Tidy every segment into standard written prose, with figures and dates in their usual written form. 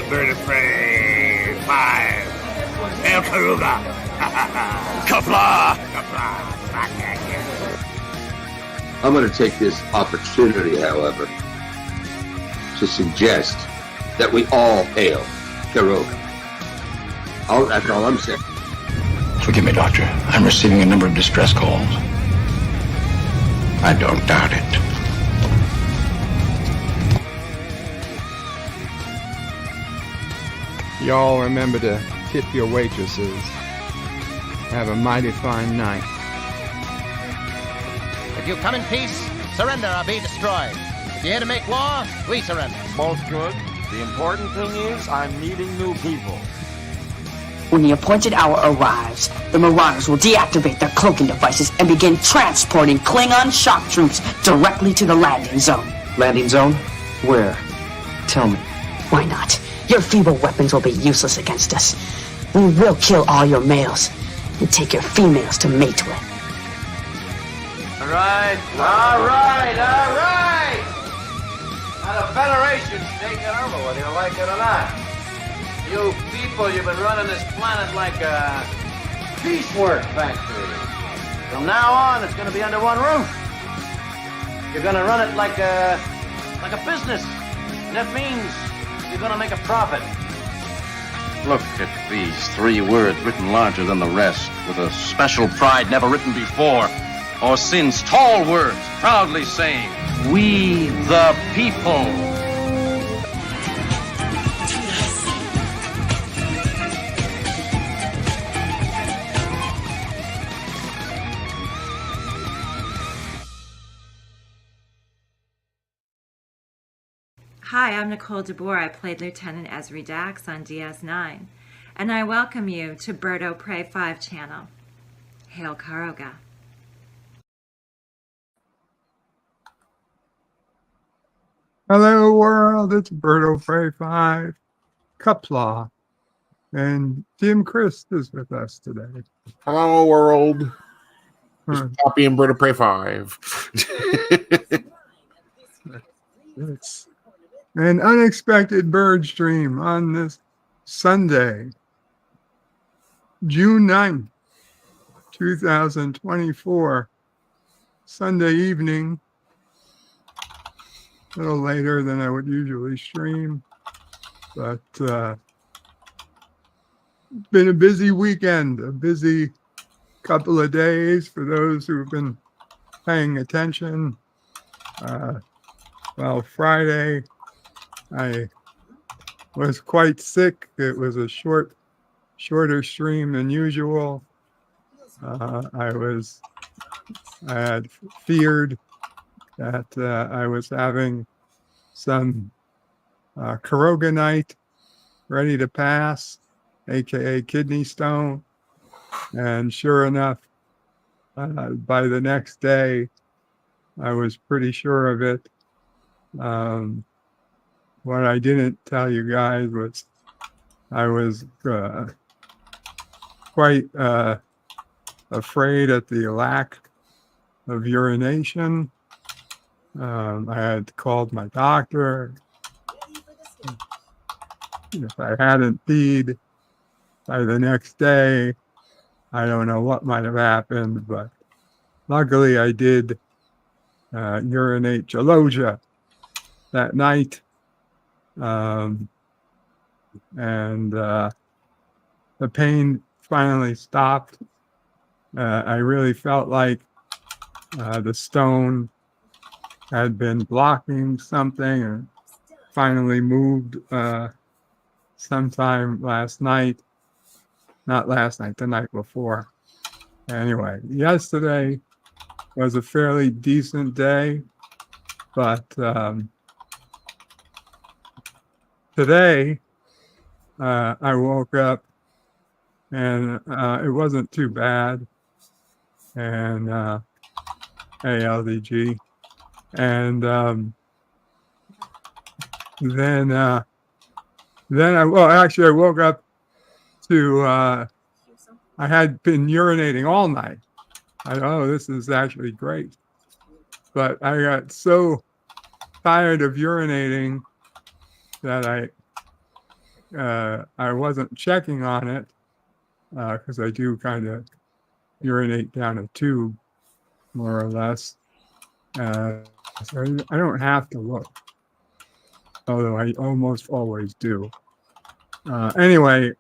Bird of Prey 5. El Karuga. Kapla. Kapla. I'm going to take this opportunity, however, to suggest that we all hail Karuga. That's all I'm saying. Forgive me, Doctor. I'm receiving a number of distress calls. I don't doubt it. Y'all remember to tip your waitresses. Have a mighty fine night. If you come in peace, surrender or be destroyed. If you're here to make war, we surrender. Both good. The important thing is I'm meeting new people. When the appointed hour arrives, the Marauders will deactivate their cloaking devices and begin transporting Klingon shock troops directly to the landing zone. Landing zone? Where? Tell me. Why not? Your feeble weapons will be useless against us. We will kill all your males and take your females to mate with. All right. Now the Federation's taking over, whether you like it or not. You people, you've been running this planet like a piecework factory. From now on, it's going to be under one roof. You're going to run it like a business. And that means you're going to make a profit. Look at these 3 words written larger than the rest, with a special pride never written before or since. Tall words, proudly saying, "We the people." Hi, I'm Nicole DeBoer. I played Lieutenant Ezri Dax on DS9, and I welcome you to Bird of Prey 5 channel. Hail Karoga. Hello world, it's Bird of Prey 5, Kapla, and Jim Christ is with us today. Hello world. Copy and Bird of Prey 5. It's an unexpected bird stream on this Sunday, June 9th, 2024, Sunday evening, a little later than I would usually stream, but it's been a busy weekend, a busy couple of days for those who've been paying attention. Well, Friday, I was quite sick. It was a shorter stream than usual. I had feared that I was having some Karoganite ready to pass, aka kidney stone. And sure enough, by the next day, I was pretty sure of it. What I didn't tell you guys was I was quite afraid at the lack of urination. I had called my doctor. If I hadn't peed by the next day, I don't know what might have happened, but luckily I did urinate Jaloja that night. And the pain finally stopped. I really felt like the stone had been blocking something and finally moved sometime last night. Not last night, the night before. Anyway, yesterday was a fairly decent day, but today I woke up and it wasn't too bad, and ALDG, and then I woke up to I had been urinating all night. This is actually great, but I got so tired of urinating that I I wasn't checking on it because I do kind of urinate down a tube, more or less. So I don't have to look, although I almost always do. Anyway,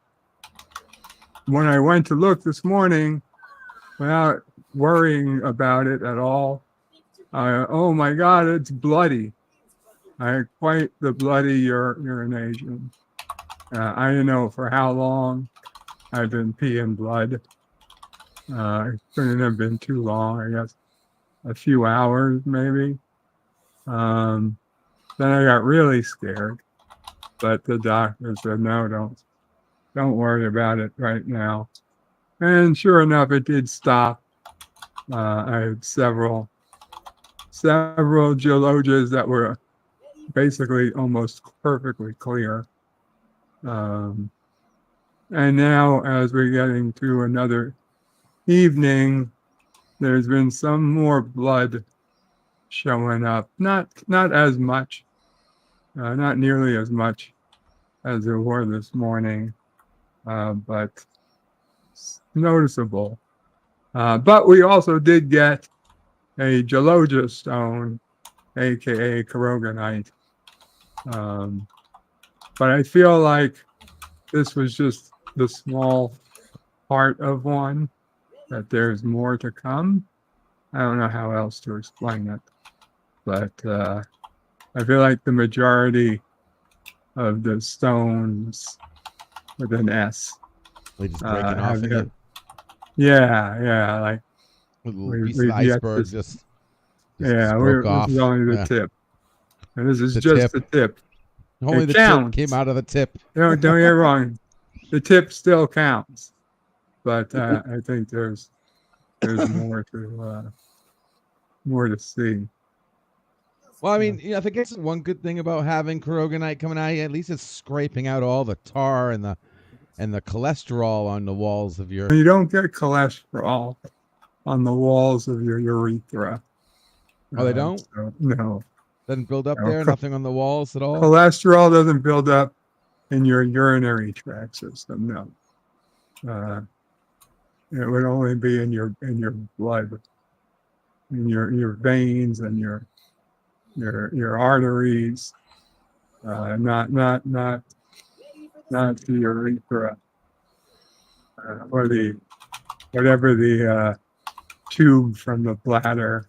when I went to look this morning, without worrying about it at all, oh my God, it's bloody. I had quite the bloody urination. I don't know for how long I've been peeing blood. It couldn't have been too long, I guess. A few hours, maybe. Then I got really scared, but the doctor said, "No, don't worry about it right now." And sure enough, it did stop. I had several geologias that were basically almost perfectly clear. And now, as we're getting to another evening, there's been some more blood showing up. Not as much, not nearly as much as there were this morning, but noticeable. But we also did get a geologia stone, aka Koroganite. But I feel like this was just the small part of one, that there's more to come. I don't know how else to explain it, but I feel like the majority of the stones with an S. They just breaking off again. Yeah, like a little piece of the iceberg just broke off. This is only the tip. And this is just the tip. Only the tip came out of the tip. Don't get me wrong. The tip still counts. But I think there's more to see. Well, I mean, I think it's one good thing about having Koroganite coming out. At least it's scraping out all the tar and the cholesterol on the walls of your. You don't get cholesterol on the walls of your urethra. Oh, they don't? No. Doesn't build up there? Nothing on the walls at all? Cholesterol doesn't build up in your urinary tract system, no. It would only be in your blood, in your veins and your arteries, not the urethra, or whatever the tube from the bladder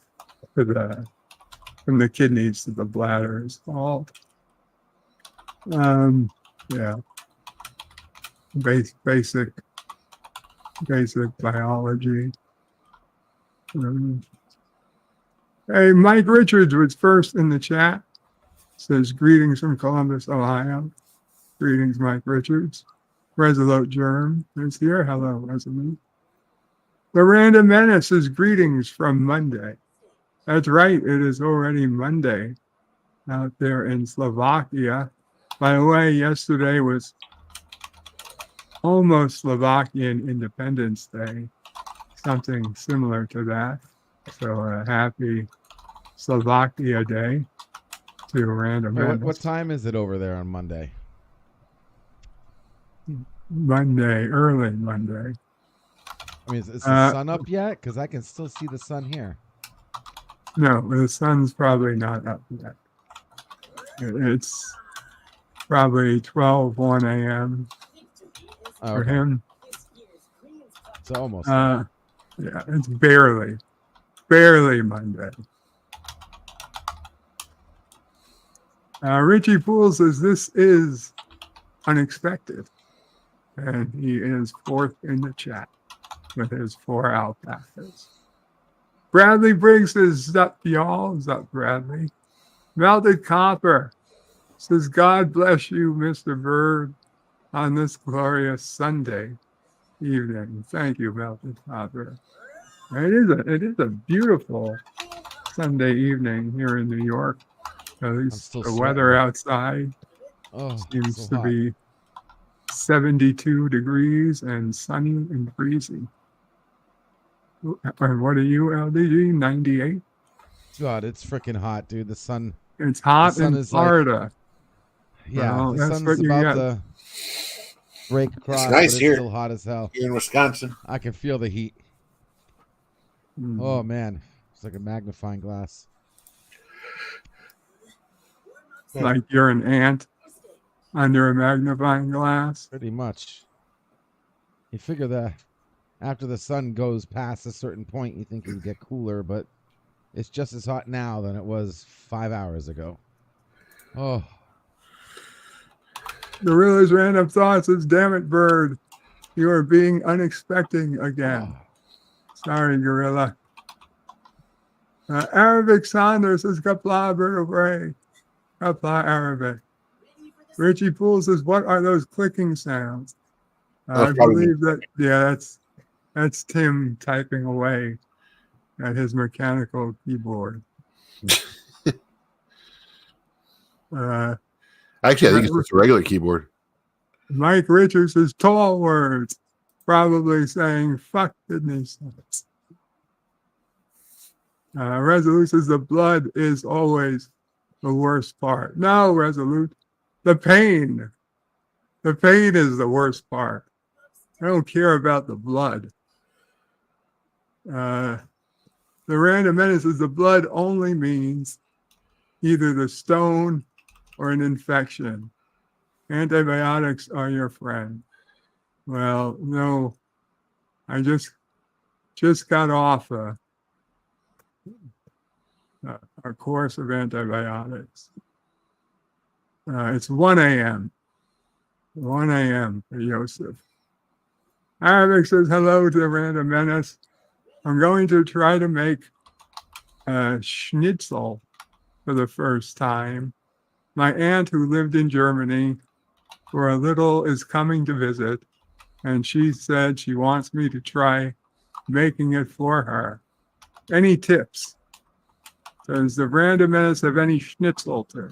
from the kidneys to the bladder is called. Yeah. Basic biology. Hey, Mike Richards was first in the chat. Says, greetings from Columbus, Ohio. Greetings, Mike Richards. Resolute Germ is here. Hello, Resolute. Miranda Menace says, greetings from Monday. That's right, it is already Monday out there in Slovakia. By the way, yesterday was almost Slovakian Independence Day, something similar to that. So happy Slovakia Day to Miranda Menace. What time is it over there on Monday? Early Monday. I mean, is the sun up yet? Because I can still see the sun here. No, the sun's probably not up yet. It's probably 1 a.m. for him. It's almost. Yeah, it's barely Monday. Richie Poole says this is unexpected, and he is fourth in the chat with his 4 alpacas. Bradley Briggs says, "Zup, y'all." Zup, Bradley. Melted Copper says, "God bless you, Mr. Bird, on this glorious Sunday evening." Thank you, Melted Copper. It is a beautiful Sunday evening here in New York. At least the weather outside seems to be 72 degrees and sunny and breezy. And what are you, LDG? 98? God, it's freaking hot, dude. The sun. It's hot in Florida. Like, yeah, well, the sun's about to break across, It's nice but here. it's still hot as hell. Here in Wisconsin. I can feel the heat. Hmm. Oh man, it's like a magnifying glass. Like you're an ant under a magnifying glass. Pretty much. You figure that after the sun goes past a certain point, you think it would get cooler, but it's just as hot now than it was 5 hours ago. Oh, Gorilla's random thoughts is, damn it, Bird. You are being unexpected again. Sorry, Gorilla. Arabic Saunders says, Kapla, Bird of Ray. Kapla, Arabic. Richie Poole says, what are those clicking sounds? I believe that, yeah, that's Tim typing away at his mechanical keyboard. Actually, I think it's just a regular keyboard. Mike Richards says, tall words, probably saying, fuck Disney songs. Resolute says, the blood is always the worst part. No, Resolute, the pain. The pain is the worst part. I don't care about the blood. The random menace is the blood only means either the stone or an infection. Antibiotics are your friend. Well, no, I just got off a course of antibiotics. It's 1 a.m. 1 a.m. for Joseph. Arabic says hello to the random menace. I'm going to try to make schnitzel for the first time. My aunt, who lived in Germany for a little, is coming to visit, and she said she wants me to try making it for her. Any tips? Does the random menace have any schnitzel to?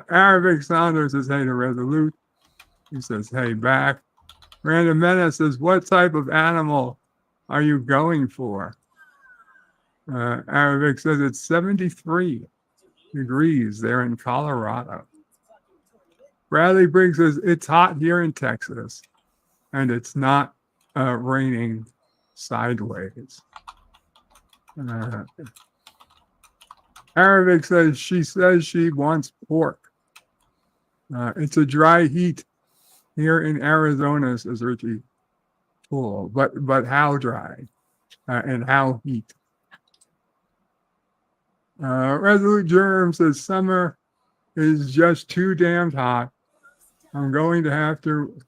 Arabic Saunders says hey to Resolute. He says hey back. Random Menace says, what type of animal are you going for? Arabic says it's 73 degrees there in Colorado. Bradley Briggs says it's hot here in Texas and it's not raining sideways. Arabic says she wants pork. It's a dry heat here in Arizona, says Richie Poole. But how dry and how heat? Resolute Germ says summer is just too damned hot. I'm going to have to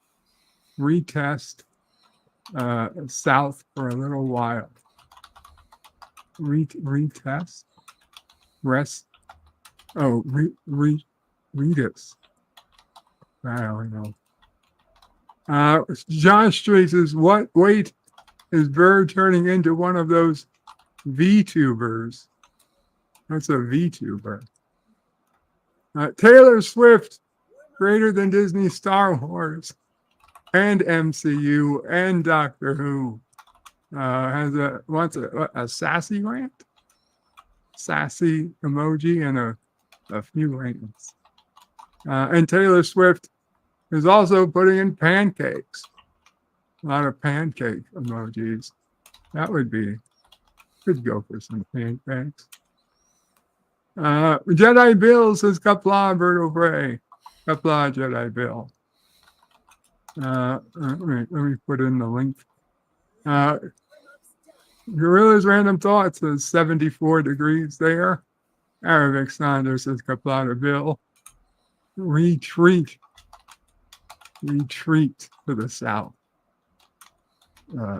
retest south for a little while. Retest? Rest? Oh, Redis. I don't know. John Street says, what weight is Bird turning into one of those VTubers? What's a VTuber? Taylor Swift, greater than Disney, Star Wars, and MCU, and Doctor Who, has a sassy rant? Sassy emoji and a few rants. And Taylor Swift is also putting in pancakes. A lot of pancake emojis. That could go for some pancakes. Jedi Bill says, Kapla, Bird O'Bray. Kapla, Jedi Bill. Let me put in the link. Gorilla's Random Thoughts says 74 degrees there. Arabic Saunders says, Kapla Bill. Retreat to the south,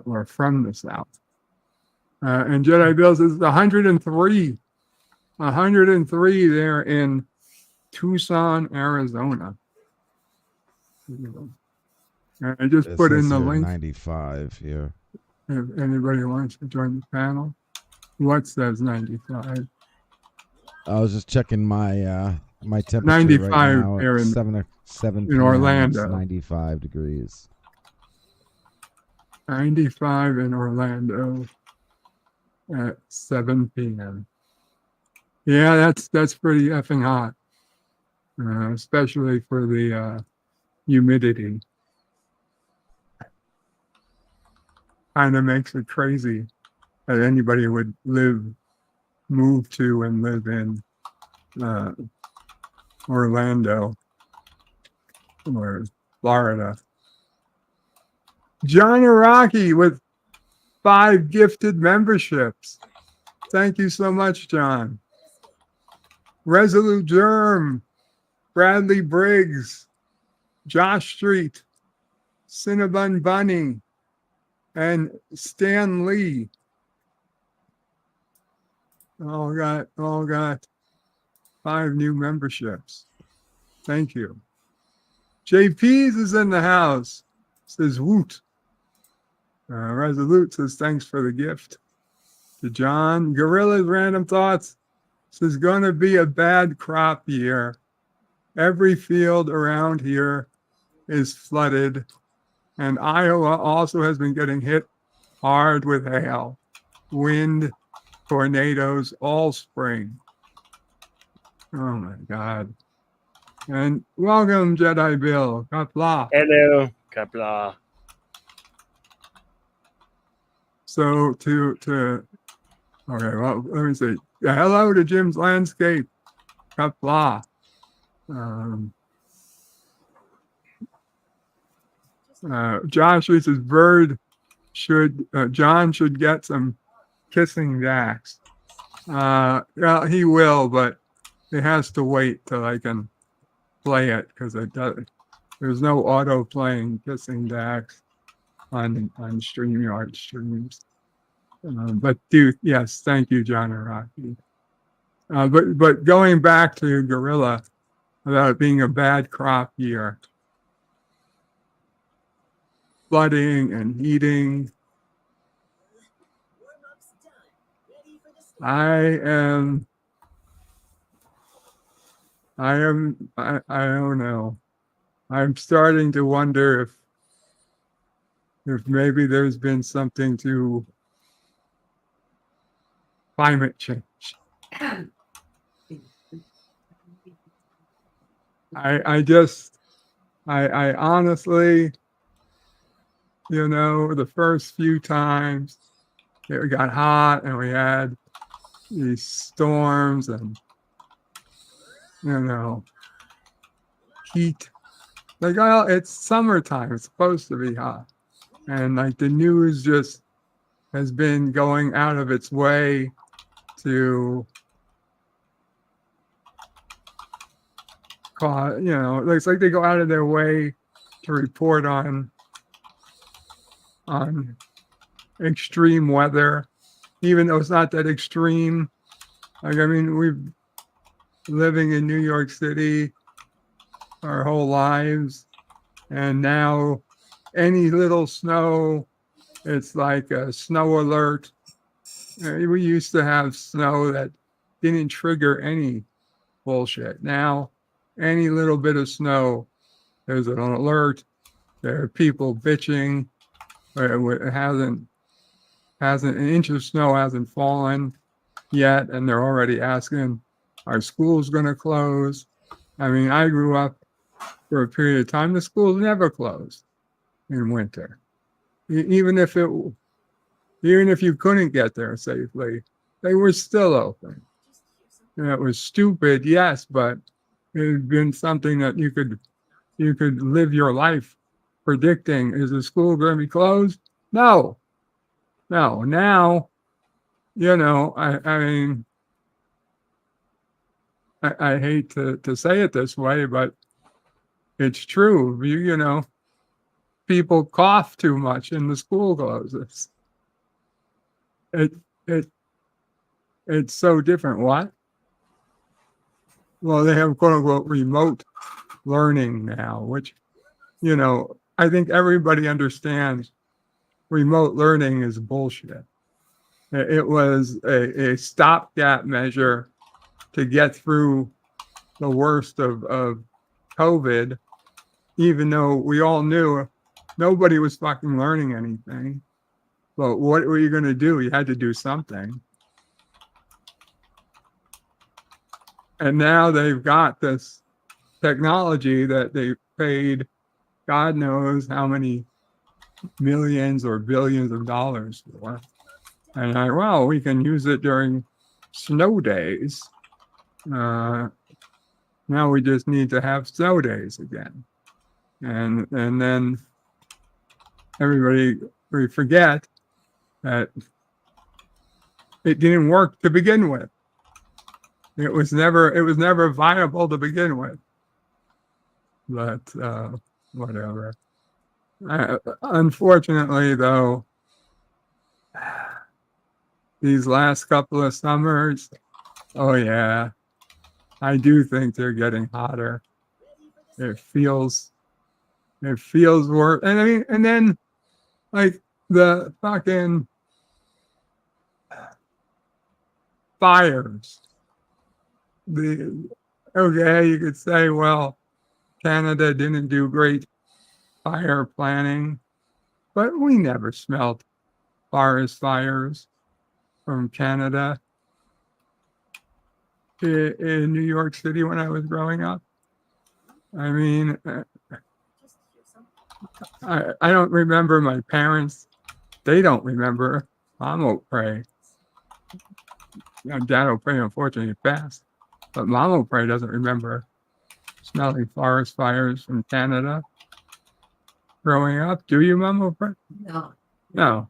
or from the south. And Jedi Bill says 103 there in Tucson, Arizona. I just put in the link. 95 here. If anybody wants to join the panel. What says 95? I was just checking my my temperature 95 right now here at in 7 in p.m. Orlando. It's 95 degrees. 95 in Orlando at 7 p.m. Yeah, that's pretty effing hot. especially for the humidity. Kind of makes it crazy that anybody would move to and live in Orlando or Florida. John Araki with 5 gifted memberships. Thank you so much, John. Resolute Germ, Bradley Briggs, Josh Street, Cinnabon Bunny, and Stan Lee. All got 5 new memberships. Thank you. JP's is in the house. Says woot. Resolute says thanks for the gift. To John. Gorilla's Random Thoughts says gonna be a bad crop year. Every field around here is flooded, and Iowa also has been getting hit hard with hail, wind, tornadoes all spring. Oh my God. And welcome, Jedi Bill. Kapla. Hello, Kapla. So okay, well, let me see. Yeah, hello to Jim's Landscape. Kapla. Josh says John should get some kissing Dax. Yeah, he will, but it has to wait till I can play it because there's no auto playing kissing Dax on StreamYard streams. But yes, thank you, John Araki. But going back to Gorilla about it being a bad crop year, flooding and heating. I don't know. I'm starting to wonder if maybe there's been something to climate change. I honestly, the first few times it got hot and we had these storms and, heat. Like, well, it's summertime. It's supposed to be hot. And like the news just has been going out of its way to cause, it's like they go out of their way to report on extreme weather, even though it's not that extreme. Like, I mean, we've living in New York City our whole lives, and now any little snow, it's like a snow alert. We used to have snow that didn't trigger any bullshit. Now, any little bit of snow, there's an alert. There are people bitching. It hasn't an inch of snow hasn't fallen yet, and they're already asking, are schools going to close? I mean, I grew up for a period of time, the schools never closed in winter. Even if you couldn't get there safely, they were still open. It was stupid, yes, but it had been something that you could live your life predicting. Is the school going to be closed? No. Now, I mean, I hate to say it this way, but it's true. People cough too much and the school closes. It's so different. What? Well, they have quote unquote remote learning now, which, I think everybody understands remote learning is bullshit. It was a stopgap measure to get through the worst of COVID, even though we all knew nobody was fucking learning anything. But what were you going to do? You had to do something. And now they've got this technology that they paid God knows how many millions or billions of dollars for. And well, we can use it during snow days. Now we just need to have snow days again. And then we forget that it didn't work to begin with. It was never viable to begin with. But whatever. Unfortunately, though, these last couple of summers, oh yeah, I do think they're getting hotter. It feels worse. And I mean, and then like the fucking fires. Okay, you could say, well, Canada didn't do great fire planning, but we never smelled forest fires from Canada in New York City when I was growing up. I mean, I don't remember my parents. They don't remember Mom O'Prey. Dad O'Prey unfortunately passed, but Mom O'Prey doesn't remember smelling forest fires from Canada growing up. Do you, Mom O'Prey? No. No.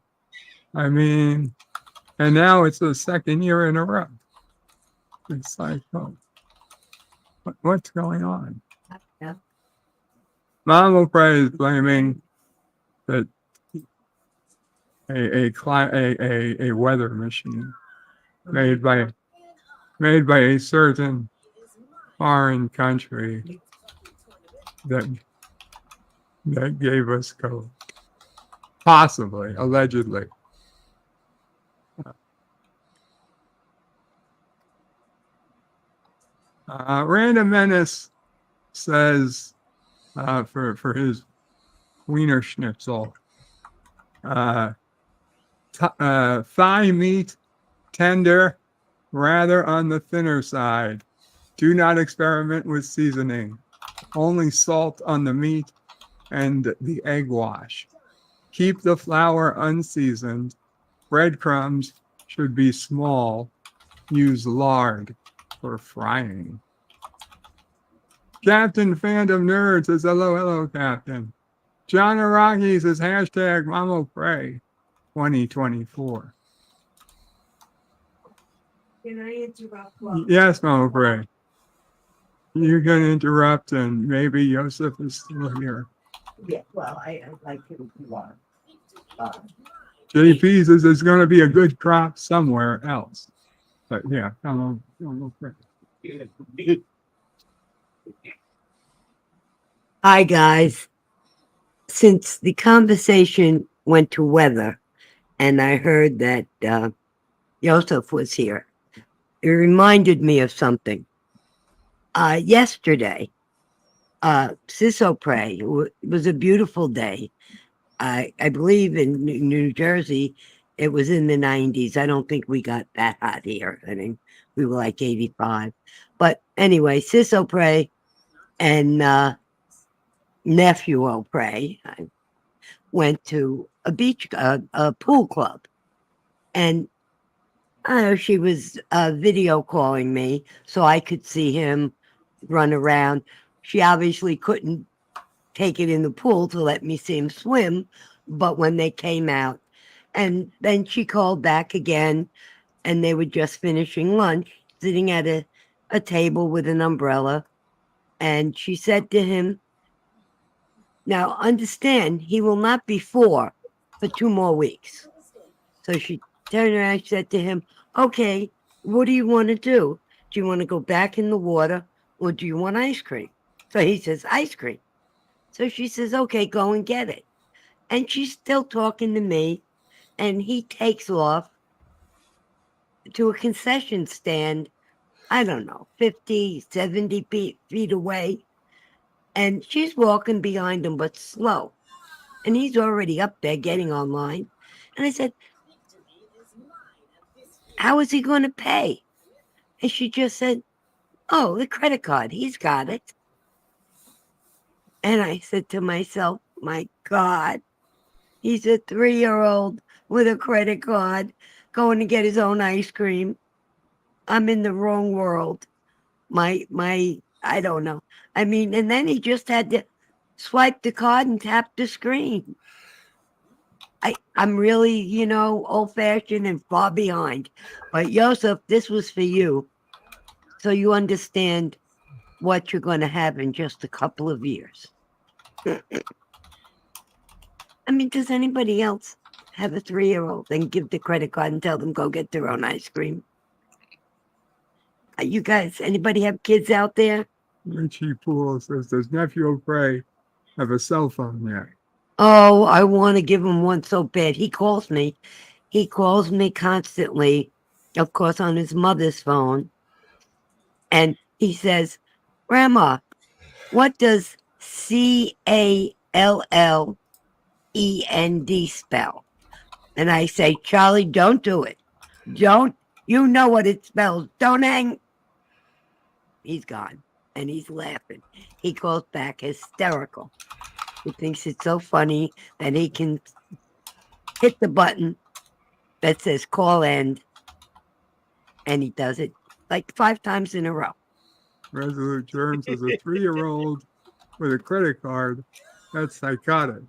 I mean, and now it's the second year in a row. It's like, oh, what's going on? Yeah. Mom O'Prey is blaming that a weather machine made by a certain foreign country that gave us COVID. Possibly, allegedly. Random Menace says for his Wiener Schnitzel, thigh meat tender, rather on the thinner side. Do not experiment with seasoning. Only salt on the meat and the egg wash. Keep the flour unseasoned. Breadcrumbs should be small. Use lard for frying. Captain Fandom Nerd says, hello, Captain. John Araki says, hashtag Mama Pray 2024. Can I interrupt? Yes, Mama Pray. You're going to interrupt, and maybe Joseph is still here. Yeah, well, I'd like him to want. JP says there's going to be a good crop somewhere else. But yeah, come on, Pray. Hi, guys. Since the conversation went to weather, and I heard that Joseph was here, it reminded me of something. Yesterday, Sissopre, it was a beautiful day. I believe in New Jersey, it was in the 90s. I don't think we got that hot here. I mean, we were like 85. But anyway, Sissopre and nephew O'Prey, I went to a pool club, and she was video calling me so I could see him run around. She obviously couldn't take it in the pool to let me see him swim, but when they came out, and then she called back again, and they were just finishing lunch, sitting at a table with an umbrella, and she said to him, now understand, he will not be 4 for 2 more weeks. So she turned around and said to him, okay, what do you want to do? Do you want to go back in the water, or do you want ice cream? So he says, ice cream. So she says, okay, go and get it. And she's still talking to me, and he takes off to a concession stand, I don't know, 50, 70 feet away. And she's walking behind him, but slow. And he's already up there getting online. And I said, how is he going to pay? And she just said, oh, the credit card. He's got it. And I said to myself, my God, he's a 3-year-old with a credit card going to get his own ice cream. I'm in the wrong world. I don't know. I mean, and then he just had to swipe the card and tap the screen. I'm really, old fashioned and far behind. But Joseph, this was for you. So you understand what you're going to have in just a couple of years. I mean, does anybody else have a 3-year-old and give the credit card and tell them go get their own ice cream? You guys, anybody have kids out there? Richie Poole says, does Nephew O'Prey have a cell phone yet? Oh, I want to give him one so bad. He calls me. He calls me constantly, of course, on his mother's phone. And he says, Grandma, what does CALLEND spell? And I say, Charlie, don't do it. Don't. You know what it spells. Don't hang. He's gone. And he's laughing. He calls back hysterical. He thinks it's so funny that he can hit the button that says call end. And he does it like 5 times in a row. Resolute Germs is a 3-year-old with a credit card. That's psychotic.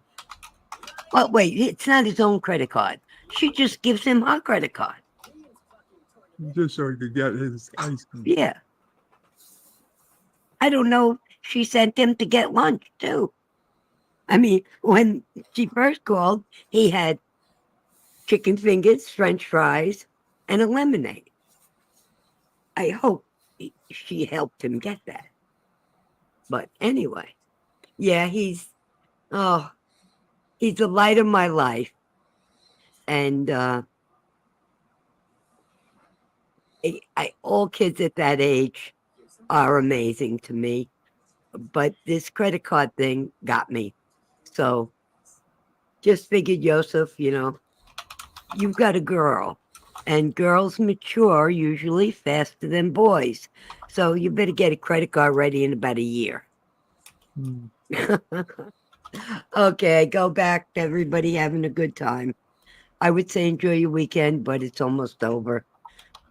Well, wait, it's not his own credit card. She just gives him her credit card. Just so he could get his ice cream. Yeah. I don't know. She sent him to get lunch, too. I mean, when she first called, he had chicken fingers, French fries, and a lemonade. I hope she helped him get that. But anyway, yeah, he's the light of my life. And all kids at that age are amazing to me. But this credit card thing got me. So just figured, Joseph, you've got a girl. And girls mature usually faster than boys. So you better get a credit card ready in about a year. Okay, go back to everybody having a good time. I would say enjoy your weekend, but it's almost over.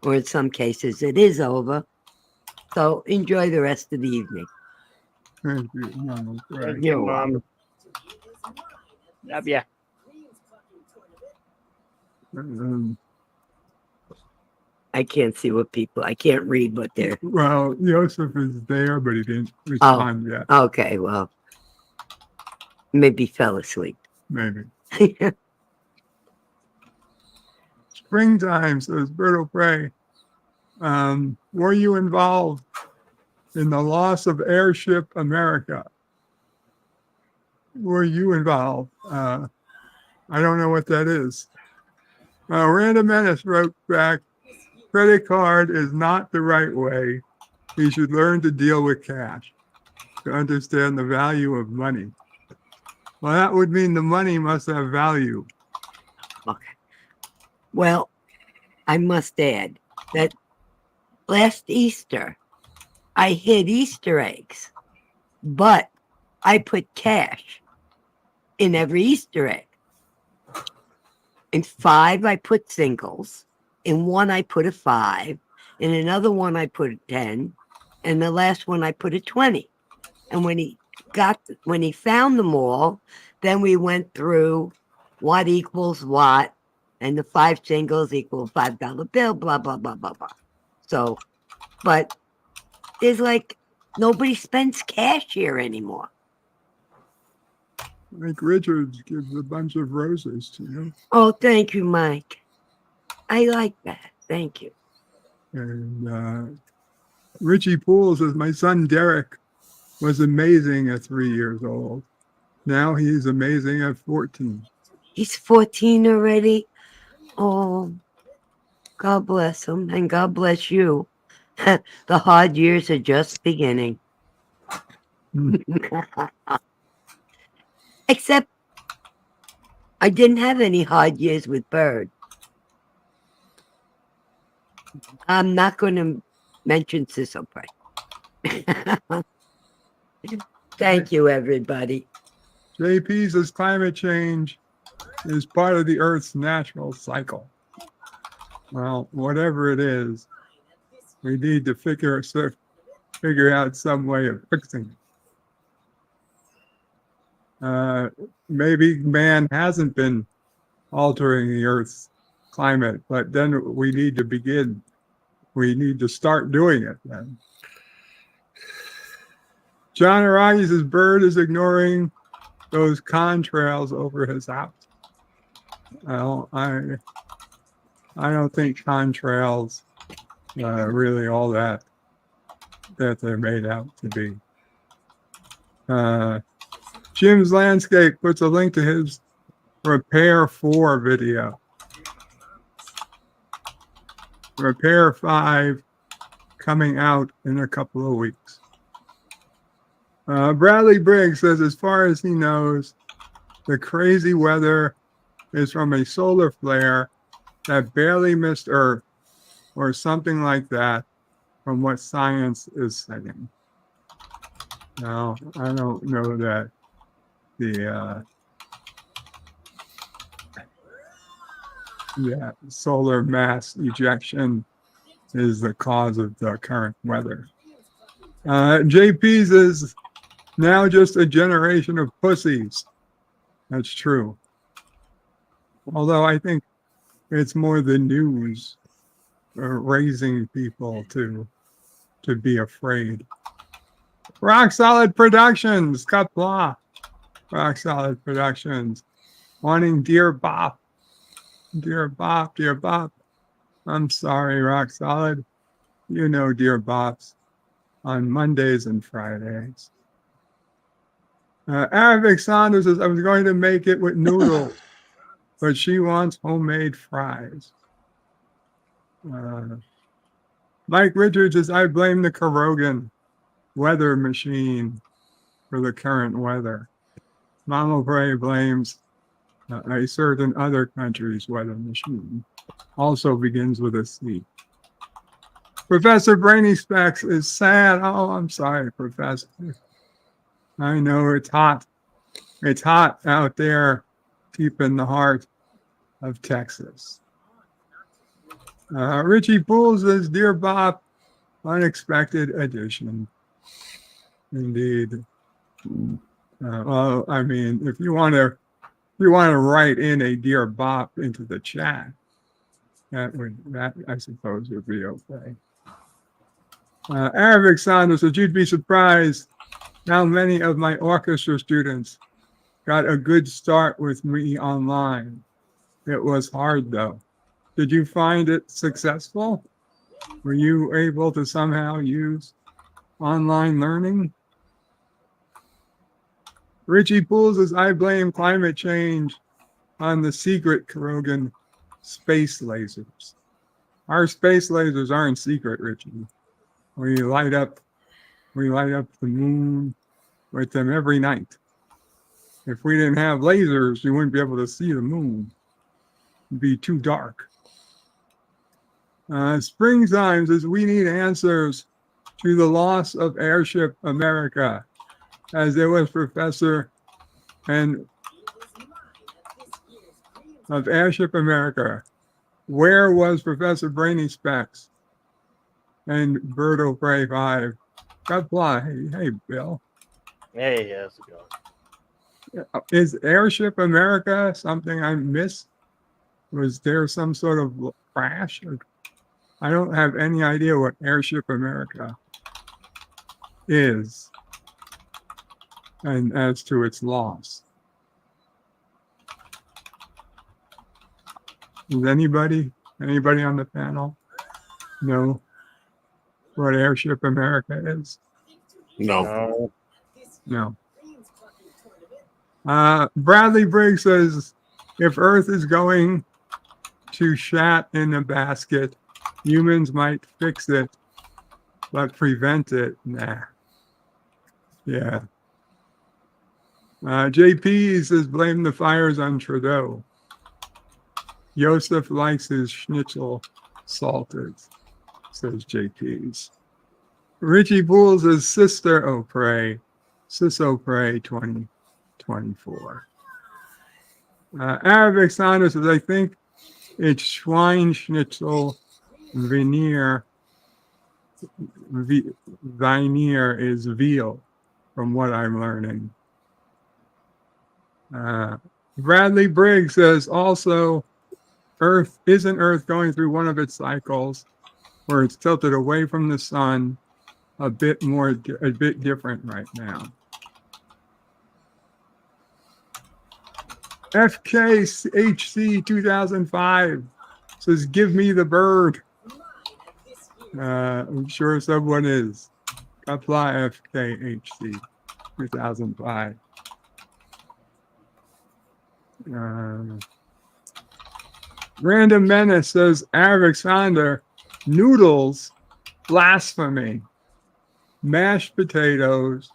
Or in some cases, it is over. So enjoy the rest of the evening. Thank you, Mom. Thank you, Mom. Love ya. I can't see what I can't read what they're. Well, Joseph is there, but he didn't respond yet. Okay, well, maybe fell asleep. Maybe. Springtime, says Bert O'Prey. Were you involved in the loss of Airship America? Were you involved? I don't know what that is. Random Menace wrote back, credit card is not the right way. He should learn to deal with cash to understand the value of money. Well, that would mean the money must have value. Okay. Well, I must add that last Easter, I hid Easter eggs, but I put cash in every Easter egg. In 5, I put singles. In 1, I put a 5. In another one, I put a 10. And the last one, I put a 20. And when he found them all, then we went through what equals what, and the 5 singles equal $5 bill, blah, blah, blah, blah, blah. So, but there's nobody spends cash here anymore. I think Richards gives a bunch of roses to you. Oh, thank you, Mike. I like that. Thank you. And Richie Poole says, my son Derek was amazing at 3 years old. Now he's amazing at 14. He's 14 already? Oh, God bless him, and God bless you. The hard years are just beginning. Except I didn't have any hard years with Bird. I'm not going to mention Sis O'Prey. Thank you, everybody. JP says climate change is part of the Earth's natural cycle. Well, whatever it is, we need to figure out some way of fixing it. Maybe man hasn't been altering the Earth's climate, but then we need to begin. We need to start doing it then. John Aragi says Bird is ignoring those contrails over his house. Well, I don't think contrails really all that they're made out to be. Jim's Landscape puts a link to his Repair 4 video. Repair 5 coming out in a couple of weeks. Bradley Briggs says, as far as he knows, the crazy weather is from a solar flare that barely missed Earth or something like that from what science is saying. Now, I don't know that the solar mass ejection is the cause of the current weather. JP's is now just a generation of pussies. That's true. Although I think it's more the news raising people to be afraid. Rock Solid Productions, Kapla. Rock Solid Productions. Wanting Dear Bop. Dear Bop, Dear Bop. I'm sorry, Rock Solid. You know Dear Bops on Mondays and Fridays. Arabic Saunders says, I was going to make it with noodles, but she wants homemade fries. Mike Richards says, I blame the Karogan weather machine for the current weather. Mama Bray blames a certain other country's weather machine. Also begins with a C. Professor Brainy Specs is sad. Oh, I'm sorry, Professor. I know it's hot. It's hot out there, deep in the heart of Texas. Richie Pools says, Dear Bob, unexpected addition. Indeed. Well, I mean, if you want to write in a Dear Bob into the chat, that I suppose would be okay. Arabic Sanders says, you'd be surprised how many of my orchestra students got a good start with me online. It was hard though. Did you find it successful? Were you able to somehow use online learning? Richie Pools says, I blame climate change on the secret Karogan space lasers. Our space lasers aren't secret, Richie. We light up the moon with them every night. If we didn't have lasers, you wouldn't be able to see the moon. It'd be too dark. Springtime says, we need answers to the loss of Airship America. As there was professor and of Airship America. Where was Professor Brainy Specs and Berto Prey 5? God bless. Hey, Bill. Hey, how's it going? Is Airship America something I missed? Was there some sort of crash? I don't have any idea what Airship America is, and as to its loss. Does anybody on the panel know what Airship America is? No. Bradley Briggs says, if Earth is going to shat in a basket, humans might fix it, but prevent it, nah. Yeah. JP says, blame the fires on Trudeau. Joseph likes his schnitzel salted, says JP's. Richie Pools' sister, oh pray, Sisopray 2024. Arabic Sanders says, I think it's Schweinschnitzel Veneer. Veneer is veal, from what I'm learning. Bradley Briggs says also, isn't Earth going through one of its cycles where it's tilted away from the sun a bit different right now? FKHC 2005 says, give me the bird. I'm sure someone is. Apply FKHC 2005. Random Menace says, Alexander, noodles, blasphemy. Mashed potatoes,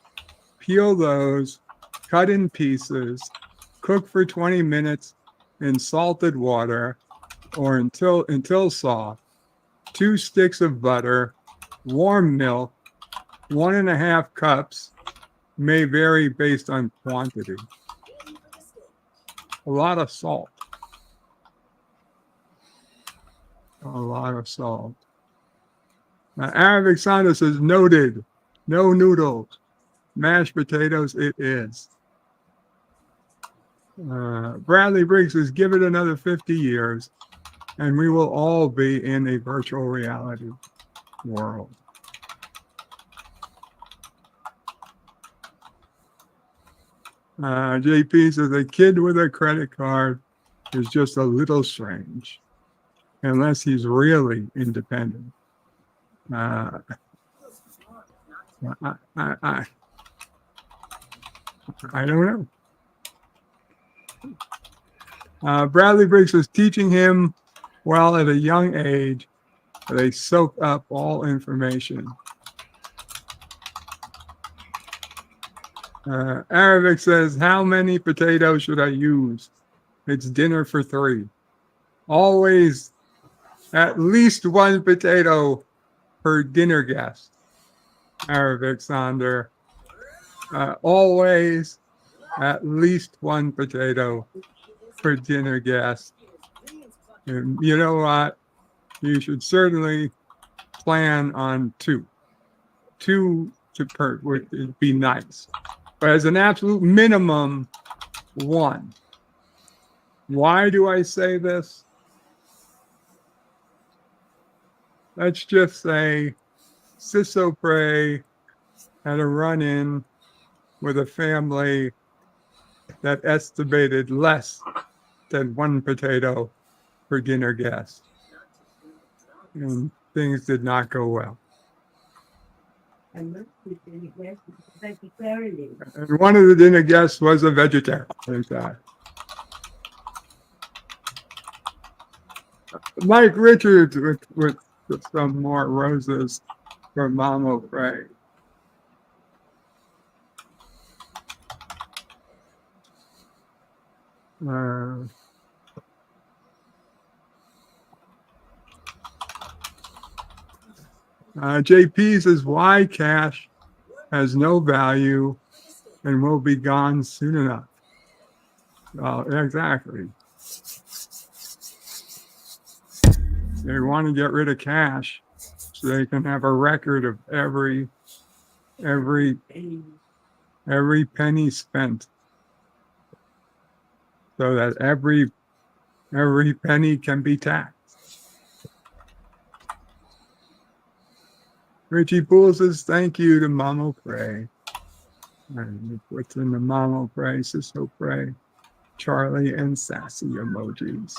peel those, cut in pieces, cook for 20 minutes in salted water or until soft. 2 sticks of butter, warm milk, 1.5 cups, may vary based on quantity. A lot of salt. A lot of salt. Now, Arabic Sandra says, noted, no noodles. Mashed potatoes, it is. Bradley Briggs says, give it another 50 years, and we will all be in a virtual reality world. JP says, a kid with a credit card is just a little strange, unless he's really independent. I don't know. Bradley Briggs was teaching him well at a young age. They soak up all information. Arabic says, how many potatoes should I use? It's dinner for 3. Always at least 1 potato per dinner guest. Arabic Sonder. Always at least 1 potato per dinner guest. And you know what? You should certainly plan on 2. 2 would be nice. But as an absolute minimum, 1. Why do I say this? Let's just say Sisopray had a run-in with a family that estimated less than 1 potato per dinner guest. And things did not go well. And one of the dinner guests was a vegetarian. There's that. Mike Richards with some more roses for Mama Pray. JP says, why cash has no value and will be gone soon enough. Well, exactly. They want to get rid of cash so they can have a record of every penny spent, so that every penny can be taxed. Richie Poole says, thank you to Mama Pray. And what's in the Mama Pray, Siso Pray, Charlie, and sassy emojis.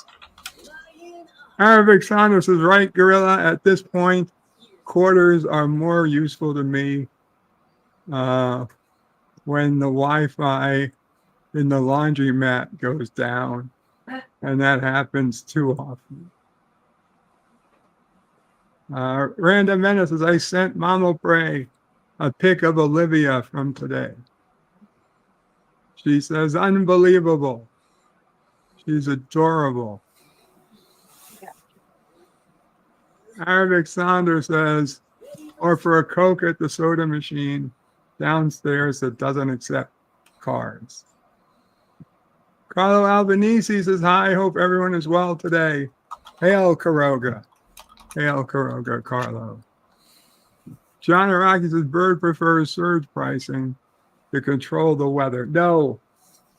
Arabic Sanders says, right, Gorilla, at this point, quarters are more useful to me when the Wi-Fi in the laundromat goes down, and that happens too often. Random Menace says, I sent Mama Pray a pic of Olivia from today. She says, unbelievable. She's adorable. Arabic Sanders says, or for a Coke at the soda machine, downstairs that doesn't accept cards. Carlo Albanese says, hi, hope everyone is well today. Hail Caroga. Hail Caroga, Carlo. John Araki says, Bird prefers surge pricing to control the weather. No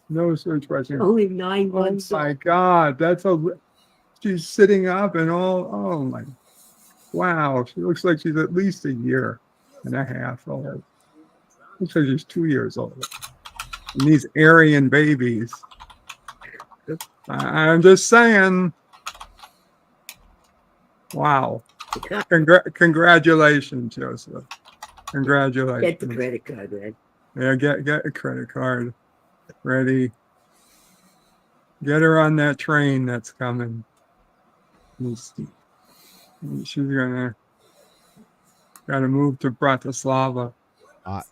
surge pricing. Only 9 Oh months. my God, she's sitting up and all, oh my, wow. She looks like she's at least a year and a half old. Looks like she's 2 years old. And these Aryan babies. I'm just saying. Wow. Congratulations, Joseph. Congratulations. Get the credit card, Ed. Yeah, get a credit card ready. Get her on that train that's coming. She's gotta move to Bratislava. Hot.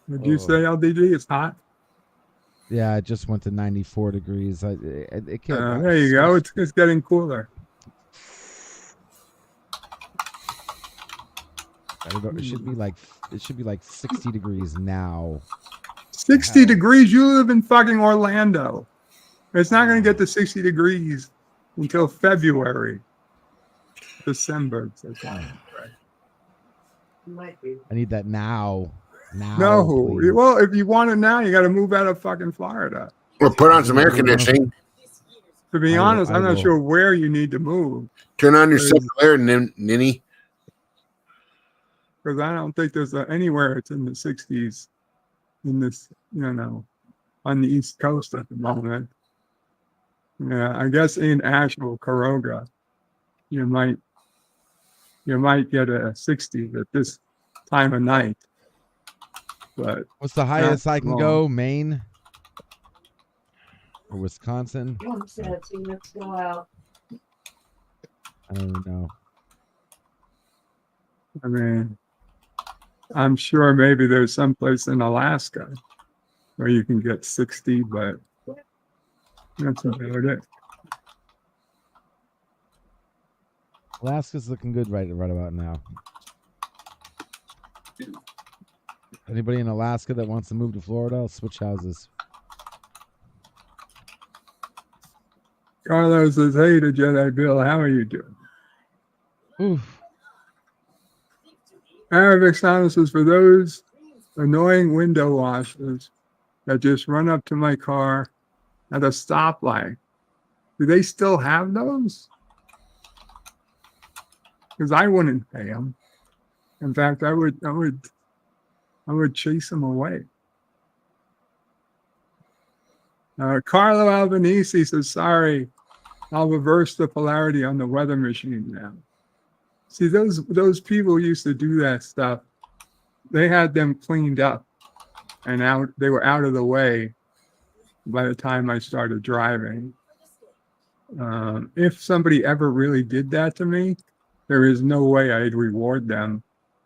Did you say LDG? It's hot. Yeah, it just went to 94 degrees. It can't. There you go. It's getting cooler. It should be like 60 degrees now. 60 degrees. You live in fucking Orlando. It's not going to get to 60 degrees until February, December. I need that now. No. Please. Well, if you want it now, you got to move out of fucking Florida. Or put on some air conditioning. To be honest, I'm not sure where you need to move. Turn on your central air, ninny. Because I don't think there's anywhere it's in the 60s in this, on the East Coast at the moment. Yeah, I guess in actual Caroga, you might get a 60 at this time of night. But what's the highest I can go? Maine or Wisconsin? Let's go out. I don't know. I mean, I'm sure maybe there's someplace in Alaska where you can get 60, but that's about it. Alaska's looking good right about now. Anybody in Alaska that wants to move to Florida, I'll switch houses. Carlos says, hey to Jedi Bill, how are you doing? Oof. Arabic Sound says, for those annoying window washers that just run up to my car at a stoplight, do they still have those? Because I wouldn't pay them. In fact, I would chase them away. Carlo Albanese says, sorry, I'll reverse the polarity on the weather machine now. See, those people who used to do that stuff, they had them cleaned up and they were out of the way by the time I started driving. If somebody ever really did that to me, there is no way I'd reward them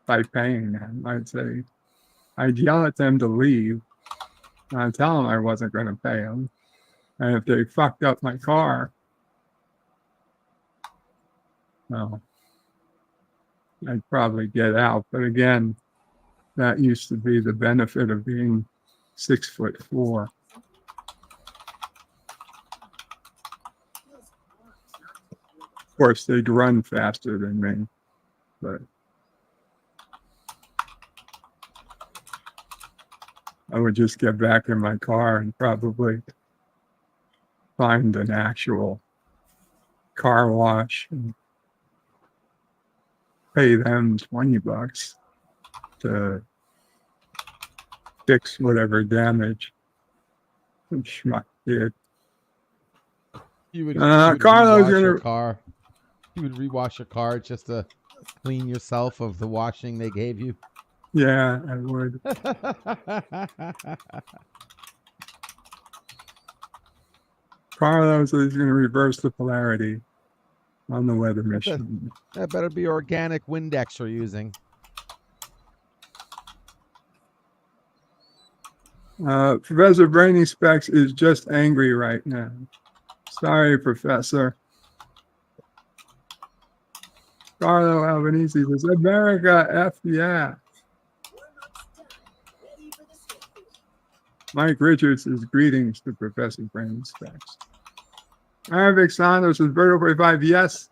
by paying them. I'd yell at them to leave. I'd tell them I wasn't going to pay them. And if they fucked up my car, well, I'd probably get out. But again, that used to be the benefit of being 6'4". Of course, they'd run faster than me, but I would just get back in my car and probably find an actual car wash and pay them $20 to fix whatever damage the schmuck did. You would Carlo's rewash gonna your car. You would rewash your car just to clean yourself of the washing they gave you. Yeah, I would. Carlos is going to reverse the polarity on the weather machine. That better be organic Windex you're using. Professor Brainy Specs is just angry right now. Sorry, Professor. Carlo Albanese says, America, F yeah. Mike Richards says greetings to Professor Brandon Specs. Arabic Santos says Bird over 5. Yes,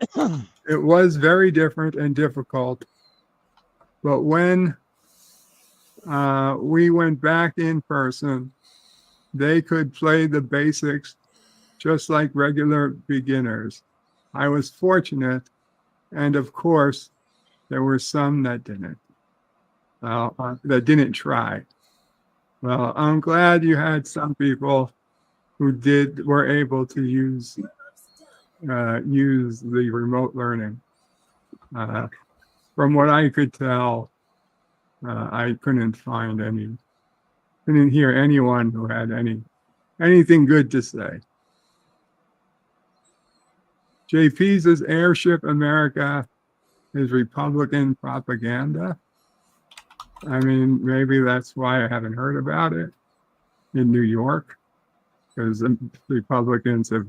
it was very different and difficult. But when we went back in person, they could play the basics just like regular beginners. I was fortunate, and of course, there were some that didn't try. Well, I'm glad you had some people who were able to use the remote learning. From what I could tell, I couldn't hear anyone who had anything good to say. JP says Airship America is Republican propaganda. I mean, maybe that's why I haven't heard about it in New York, because the Republicans have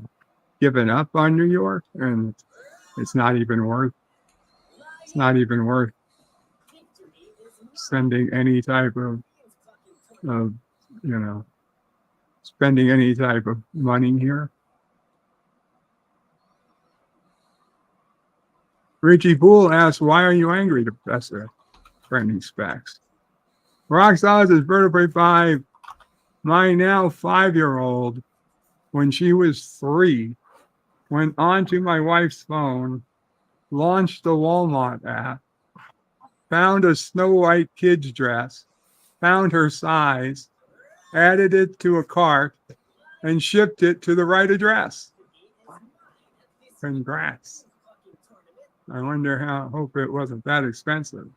given up on New York, and it's not even worth sending any type of spending any type of money here. Richie Poole asks, why are you angry, Professor Brandon Specs? Rock Solid says, Vertebrae 5, my now 5-year-old, when she was 3, went onto my wife's phone, launched the Walmart app, found a Snow White kid's dress, found her size, added it to a cart, and shipped it to the right address. Congrats. I hope it wasn't that expensive.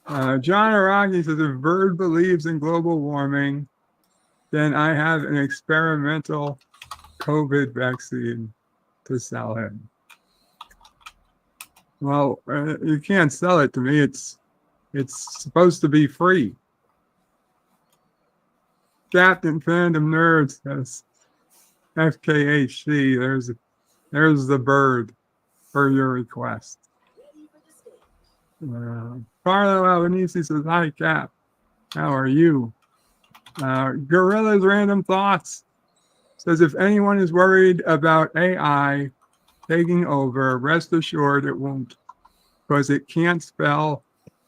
John Araki says, if Bird believes in global warming, then I have an experimental COVID vaccine to sell him. Well, you can't sell it to me. It's supposed to be free. Captain Fandom Nerd says, FKHC, there's the bird for your request. Carlo Albanese says, hi, Cap. How are you? Gorilla's Random Thoughts says, if anyone is worried about AI taking over, rest assured it won't, because it can't spell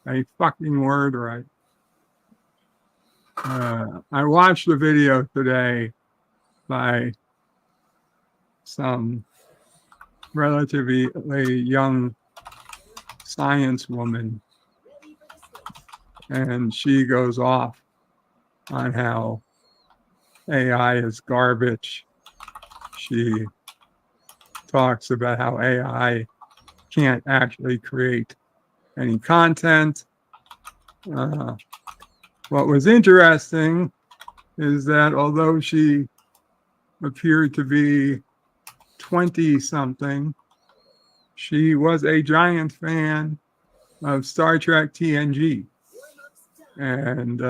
a fucking word right. I watched the video today by some relatively young science woman, and she goes off on how AI is garbage. She talks about how AI can't actually create any content. What was interesting is that although she appeared to be 20-something, she was a giant fan of Star Trek TNG. And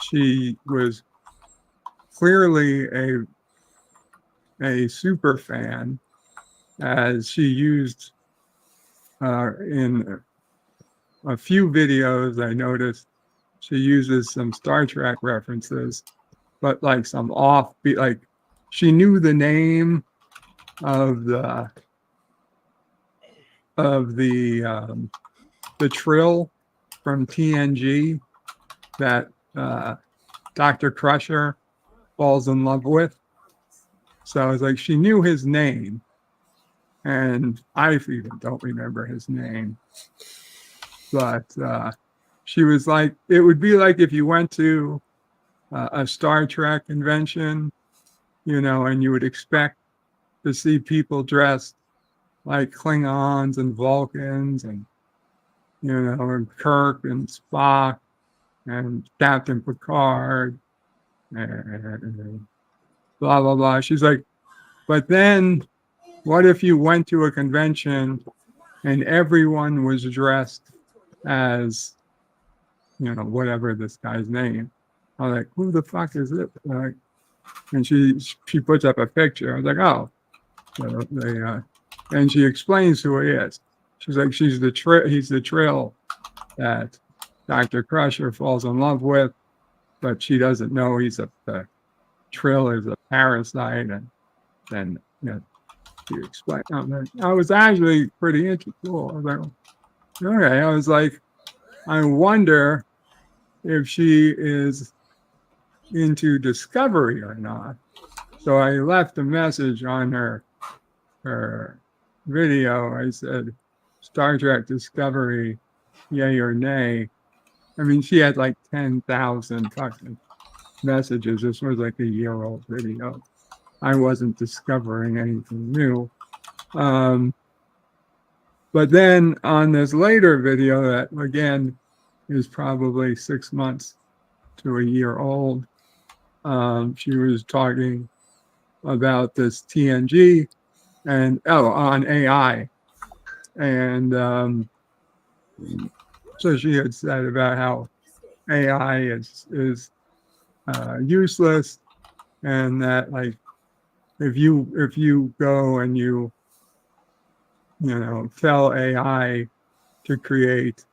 she was clearly a super fan, as she used in a few videos. I noticed she uses some Star Trek references, but like some offbeat, like she knew the name of the Trill from TNG that Dr. Crusher falls in love with. So I was like, she knew his name, and I even don't remember his name. But she was like, it would be like if you went to a Star Trek convention, and you would expect to see people dressed like Klingons and Vulcans and, and Kirk and Spock and Captain Picard and blah, blah, blah. She's like, but then what if you went to a convention and everyone was dressed as, whatever this guy's name? I'm like, who the fuck is it? And she puts up a picture. I was like, oh. So and she explains who he is. She's like, he's the Trill that Dr. Crusher falls in love with. but she doesn't know the Trill is a parasite, and then she explained. I was actually pretty interested. Cool. I was like, okay. I was like, I wonder if she is into Discovery or not. So I left a message on her video. I said, Star Trek Discovery, yay or nay. I mean, she had like 10,000 fucking messages. This was like a year-old video. I wasn't discovering anything new. But then on this later video that, again, is probably 6 months to a year old, she was talking about this TNG and, on AI. And so she had said about how AI is useless, and that, like, if you go and you tell AI to create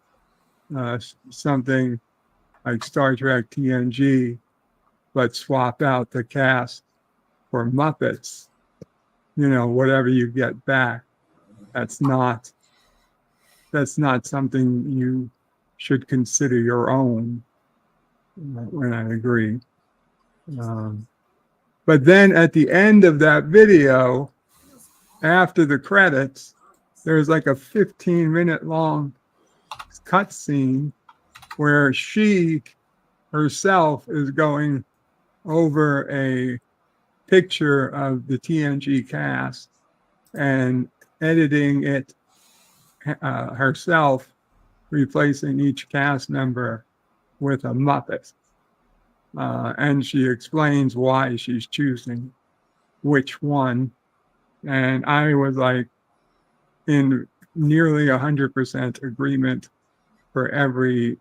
something like Star Trek TNG, but swap out the cast for Muppets, whatever you get back, that's not something you should consider your own. When I agree. But then at the end of that video, after the credits, there's like a 15-minute long cutscene where she herself is going over a picture of the TNG cast and editing it herself, replacing each cast member with a Muppet. And she explains why she's choosing which one. And I was like in nearly 100% agreement for every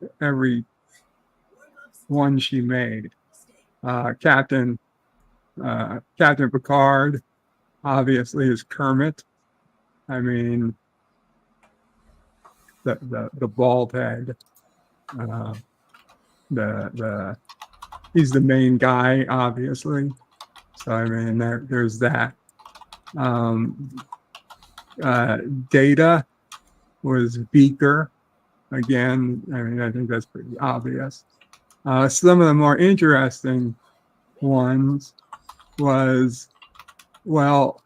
one she made. Captain Picard obviously is Kermit. I mean, the bald head. He's the main guy, obviously. So I mean, there's that. Data was Beaker. Again, I mean, I think that's pretty obvious. Some of the more interesting ones was, so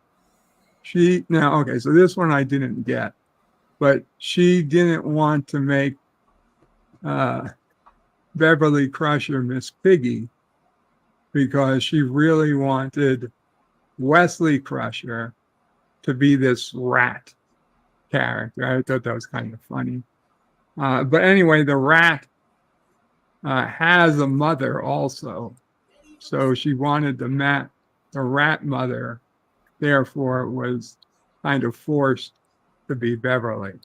this one I didn't get, but she didn't want to make Beverly Crusher Miss Piggy because she really wanted Wesley Crusher to be this rat character. I thought that was kind of funny. But anyway, the rat has a mother also. So she wanted the rat mother, therefore was kind of forced to be Beverly.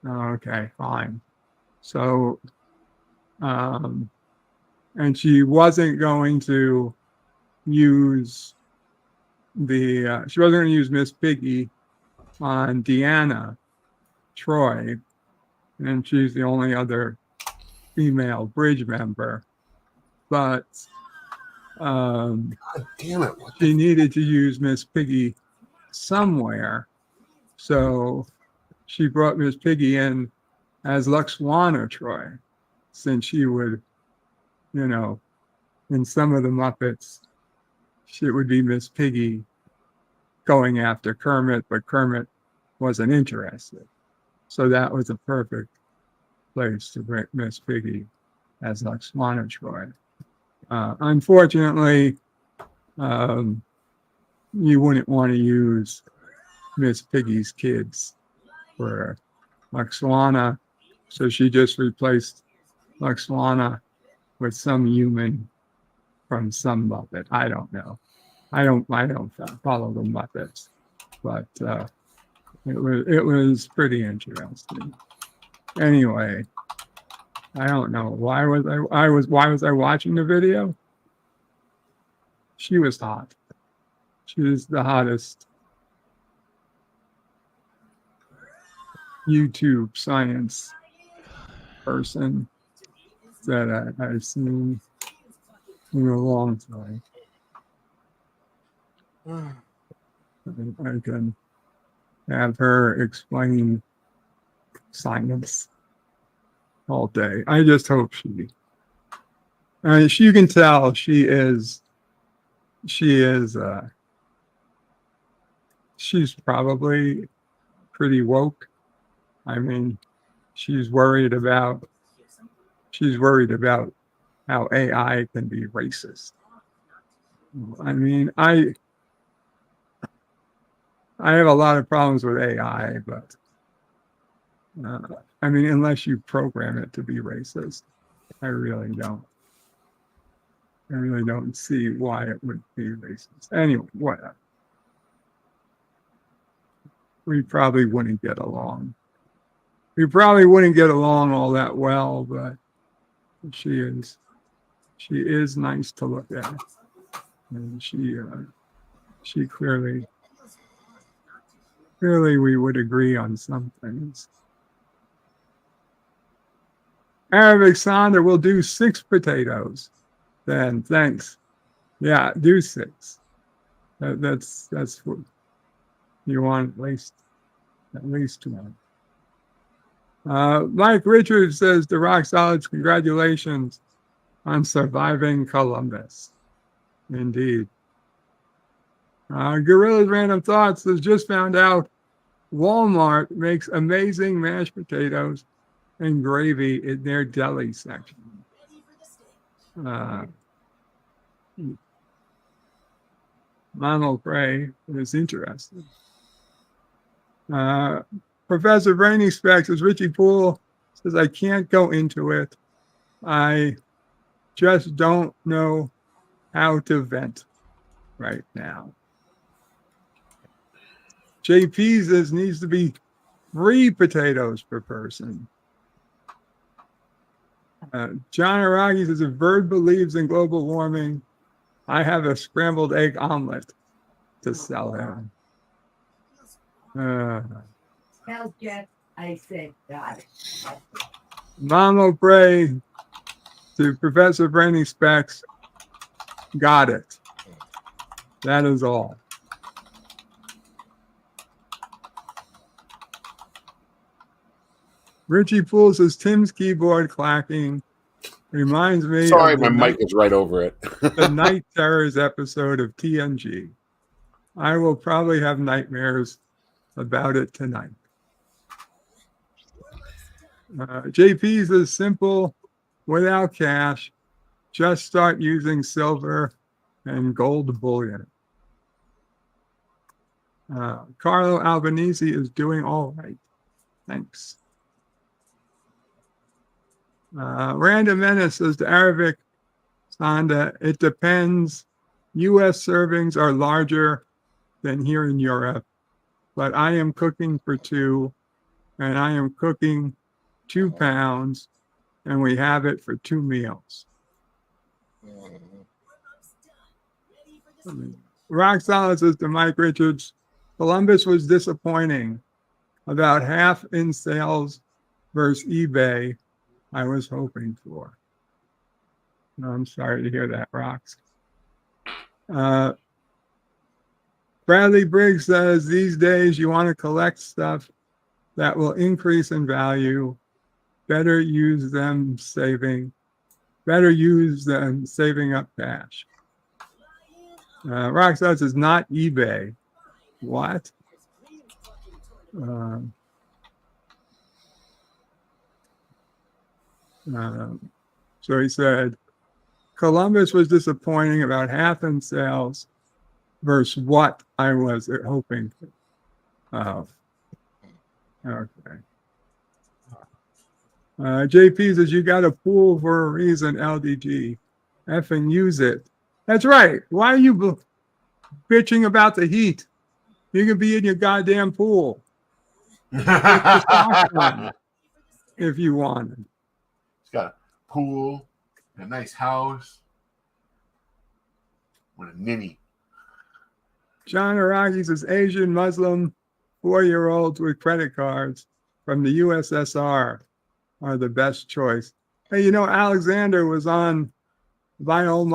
Okay, fine. So, and she wasn't going to use she wasn't going to use Miss Piggy on Deanna Troi, and she's the only other female bridge member. But God damn it! She needed to use Miss Piggy somewhere, so she brought Miss Piggy in as Luxwana Troi, since she would, in some of the Muppets, it would be Miss Piggy going after Kermit, but Kermit wasn't interested. So that was a perfect place to bring Miss Piggy as Luxwana Troi. Unfortunately, you wouldn't want to use Miss Piggy's kids for Luxwana, so she just replaced Luxwana with some human from some Muppet. I don't know. I don't follow the Muppets, but it was pretty interesting. Anyway, I don't know why was I watching the video? She was hot. She was the hottest YouTube science person that I've seen. in a long time. I can have her explain science all day. I just hope she you can tell she's probably pretty woke. I mean, she's worried about how AI can be racist. I mean, I have a lot of problems with AI, but I mean, unless you program it to be racist, I really don't see why it would be racist. Anyway, whatever. We probably wouldn't get along. We probably wouldn't get along all that well, but she is nice to look at, and she clearly we would agree on some things. Arabic Sonder will do 6 potatoes. Then thanks. Yeah, do 6. That's what you want, at least 1. Mike Richards says to Rock Solids, congratulations on surviving Columbus. Indeed. Gorilla's Random Thoughts has just found out Walmart makes amazing mashed potatoes and gravy in their deli section. Ronald Gray is interested. Professor Brainy Specs, as Richie Poole says, I can't go into it. I just don't know how to vent right now. JP says needs to be 3 potatoes per person. John Aragi says, if Bird believes in global warming, I have a scrambled egg omelet to sell him. Tell Jeff I said got it. Mama Bray to Professor Brainy Specs, got it. That is all. Richie Poole says Tim's keyboard clacking reminds me. Sorry, my mic is right over it. The Night Terrors episode of TNG. I will probably have nightmares about it tonight. JP's is simple, without cash. Just start using silver and gold bullion. Carlo Albanese is doing all right. Thanks. Random Menace says to Arabic Sonda, it depends. U.S. servings are larger than here in Europe, but I am cooking for 2, and I am cooking 2 pounds, and we have it for 2 meals. Rock Solid says to Mike Richards, Columbus was disappointing. About half in sales versus eBay I was hoping for. I'm sorry to hear that, Rocks. Bradley Briggs says, these days you want to collect stuff that will increase in value. Better use them saving up cash. Rock says it's not eBay. What? So he said, Columbus was disappointing, about half in sales versus what I was hoping. Oh, okay. JP says, you got a pool for a reason, LDG. Effing use it. That's right. Why are you bitching about the heat? You can be in your goddamn pool. If you wanted. It's got a pool, a nice house, with a ninny. John Aragi says Asian Muslim 4-year-olds with credit cards from the USSR are the best choice. Hey, you know, Alexander was on Vinyl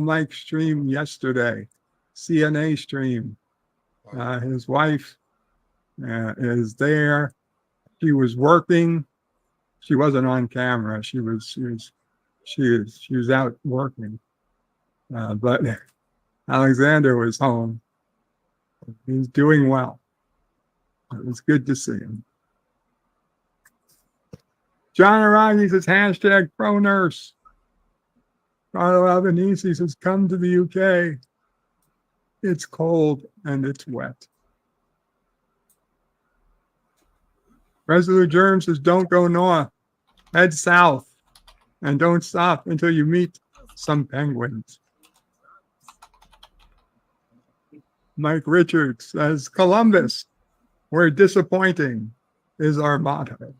Mike's stream yesterday, CNA stream. His wife is there. She was working. She wasn't on camera. She was out working. But Alexander was home. He's doing well. It was good to see him. John Aragi says hashtag pro nurse. Carlo Albanese says come to the UK. It's cold and it's wet. Resolute Germ says don't go north. Head south. And don't stop until you meet some penguins. Mike Richards says Columbus, where disappointing is our motto.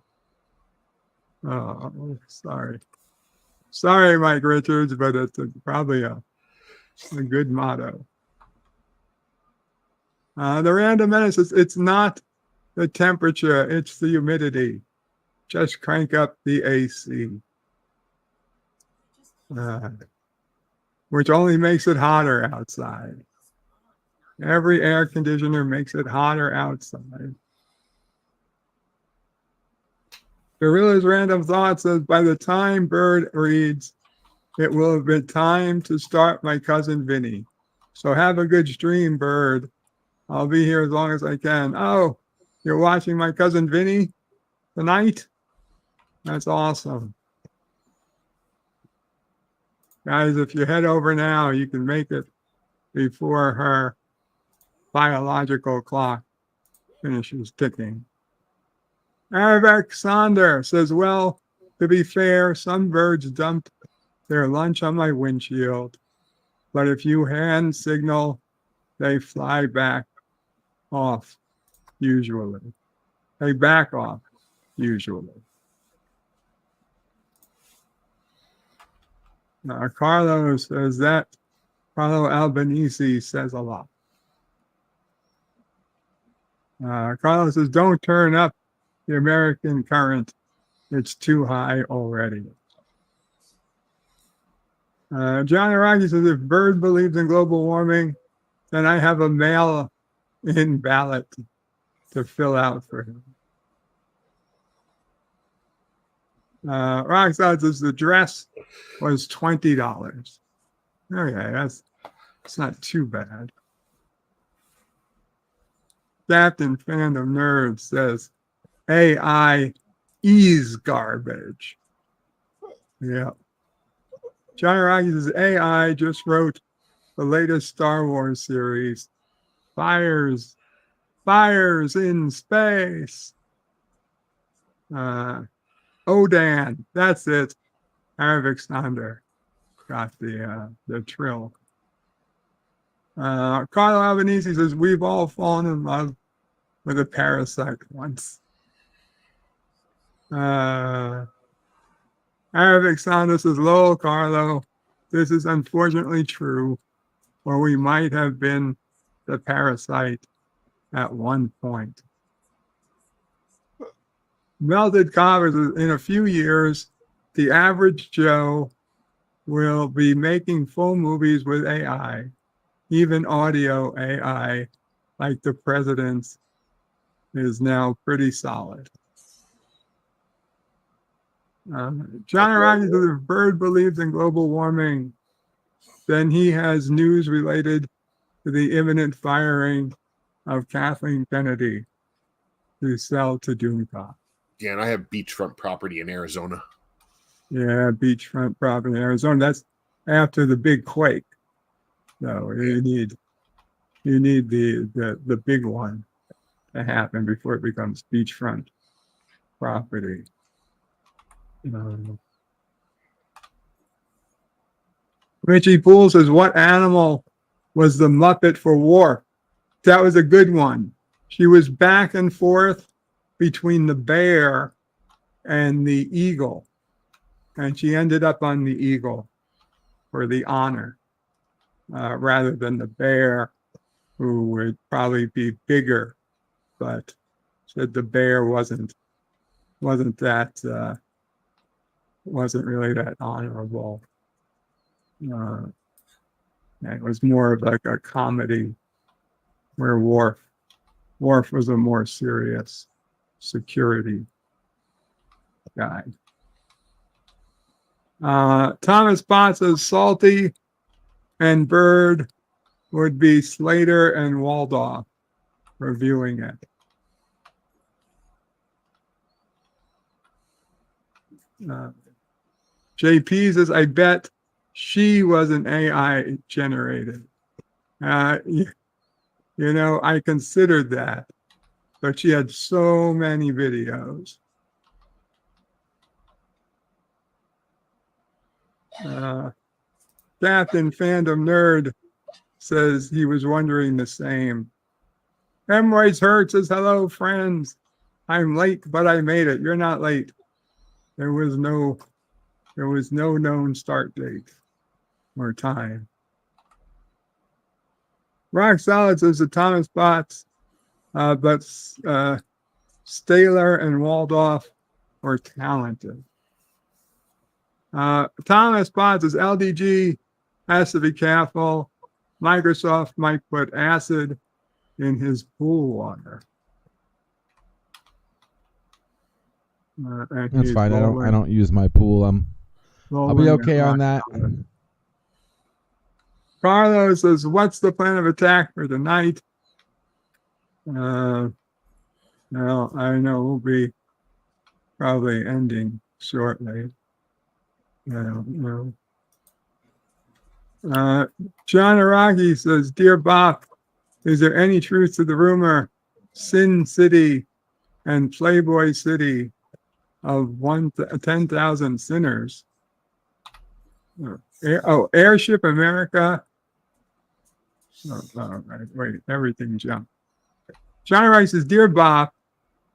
Oh, sorry. Sorry, Mike Richards, but it's probably a good motto. The Random Menace says it's not the temperature, it's the humidity. Just crank up the AC. Which only makes it hotter outside. Every air conditioner makes it hotter outside. Gorilla's Random Thought says, by the time Bird reads, it will have been time to start my cousin Vinny. So have a good stream, Bird. I'll be here as long as I can. Oh, you're watching my cousin Vinny tonight? That's awesome. Guys, if you head over now, you can make it before her biological clock finishes ticking. Arabic Sonder says, well, to be fair, some birds dumped their lunch on my windshield, but if you hand signal, they fly back off, usually. They back off, usually. Carlo says that Carlo Albanese says a lot. Carlo says, don't turn up the American current. It's too high already. John Araki says, if Bird believes in global warming, then I have a mail-in ballot to fill out for him. Roxanne says the dress was $20. Okay, that's not too bad. Captain Fandom Nerd says AI is garbage. Yeah. John Araki says AI just wrote the latest Star Wars series, Fires in Space. Odan, that's it. Arabic Sonder got the trill. Carlo Albanese says, we've all fallen in love with a parasite once. Arabic Sonder says, lol, Carlo, this is unfortunately true, or we might have been the parasite at one point. Melted Covers, in a few years, the average Joe will be making full movies with AI, even audio AI, like the president's is now pretty solid. John Araki says, if Bird believes in global warming, then he has news related to the imminent firing of Kathleen Kennedy to sell to Doomcock. Yeah, and I have beachfront property in Arizona. Yeah, beachfront property in Arizona. That's after the big quake. So you need the big one to happen before it becomes beachfront property. Richie Poole says, what animal was the Muppet for War? That was a good one. She was back and forth between the bear and the eagle. And she ended up on the eagle for the honor, rather than the bear, who would probably be bigger, but said the bear wasn't that wasn't really that honorable. It was more of like a comedy where Worf was a more serious security guy. Thomas Bott says Salty and Bird would be Slater and Waldorf reviewing it. JP says, I bet she was an AI generated. You know, I considered that, but she had so many videos. Captain Fandom Nerd says he was wondering the same. Hemorrhoids Hurt says, hello, friends. I'm late, but I made it. You're not late. There was no known start date or time. Rock Solid says the Thomas Bots, but Staler and Waldorf were talented. Thomas Bots says LDG has to be careful. Microsoft might put acid in his pool water. That's fine. I don't use my pool. I'll be okay on that. Carlos says, what's the plan of attack for tonight? Well, I know we'll be probably ending shortly. I don't know. John Araki says, Dear Bop, is there any truth to the rumor Sin City and Playboy City of 10,000 sinners? Airship America. Right, wait, everything jumped. John Rice says, Dear Bop,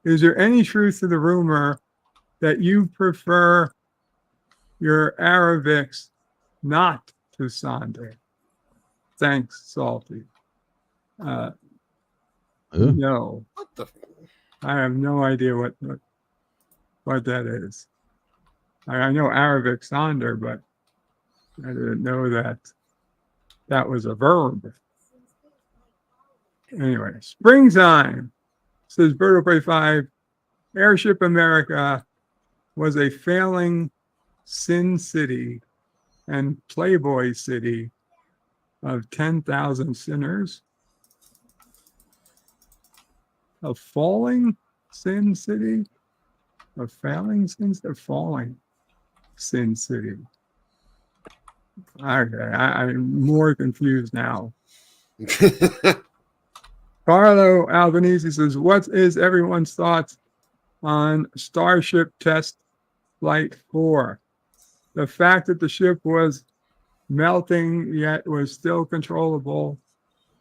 is there any truth to the rumor that you prefer your Arabics not to Sunday? Thanks, Salty. No. What the? I have no idea what that is. I know Arabic Sonder, but I didn't know that was a verb. Anyway, Springtime says Birdo Prey 5, Airship America was a failing Sin City and Playboy City of 10,000 sinners. A falling Sin City? A failing Sin City? A falling Sin City. Okay, I'm more confused now. Carlo Albanese says, what is everyone's thoughts on Starship Test Flight 4? The fact that the ship was melting yet was still controllable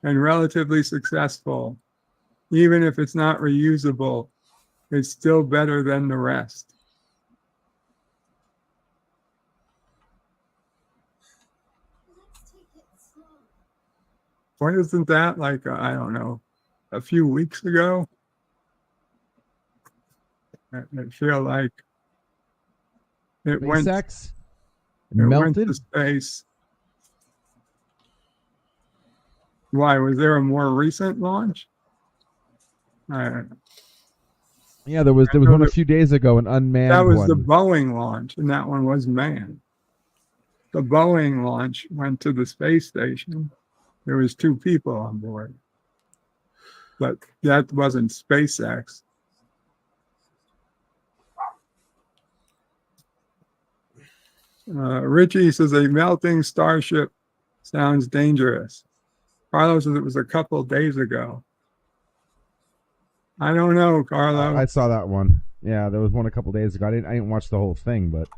and relatively successful. Even if it's not reusable, it's still better than the rest. Why isn't that like, I don't know, a few weeks ago? I feel like it went to space. Why, was there a more recent launch? Yeah, there was one a few days ago, an unmanned one. That was the Boeing launch, and that one was manned. The Boeing launch went to the space station. There was 2 people on board, but that wasn't SpaceX. Richie says a melting starship sounds dangerous. Carlos says it was a couple of days ago. I don't know, Carlo. I saw that one. Yeah, there was one a couple days ago. I didn't watch the whole thing, but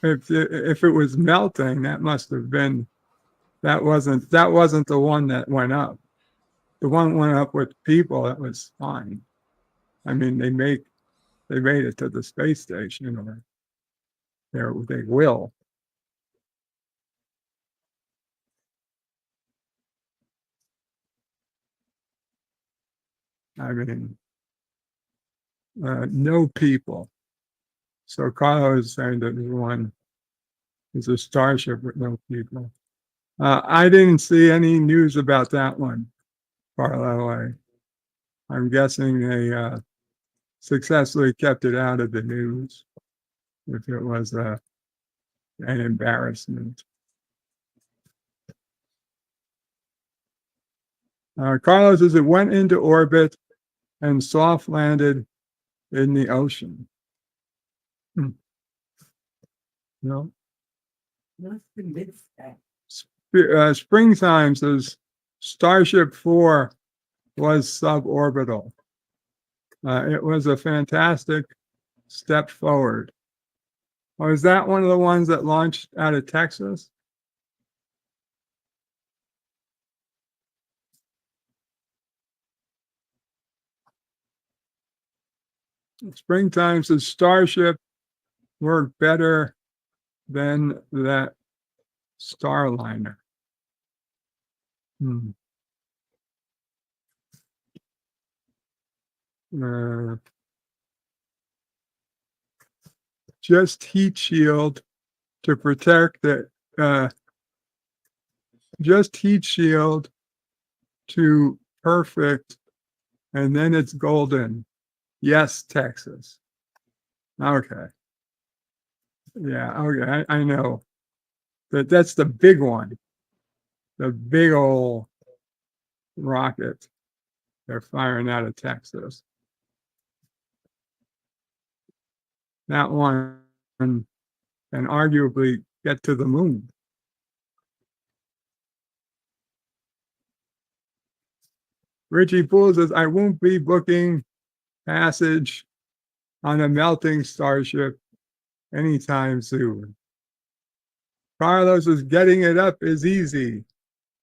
if it was melting, that must have been. That wasn't the one that went up. The one went up with people. That was fine. I mean, they made it to the space station, or they will. I mean, no people. So Carlo is saying that one is a starship with no people. I didn't see any news about that one, Carlo. I'm guessing they successfully kept it out of the news if it was an embarrassment. Carlos says it went into orbit and soft landed in the ocean. No. Springtime says Starship 4 was suborbital. It was a fantastic step forward. Or is that one of the ones that launched out of Texas? Springtime says Starship worked better than that Starliner. Just heat shield to protect the just heat shield to perfect, and then it's golden. Yes, Texas. Okay. Yeah, okay. I know that's the big one, the big old rocket they're firing out of Texas. That one can arguably get to the moon. Richie Poole says, I won't be booking passage on a melting starship anytime soon. Carlos is getting it up is easy.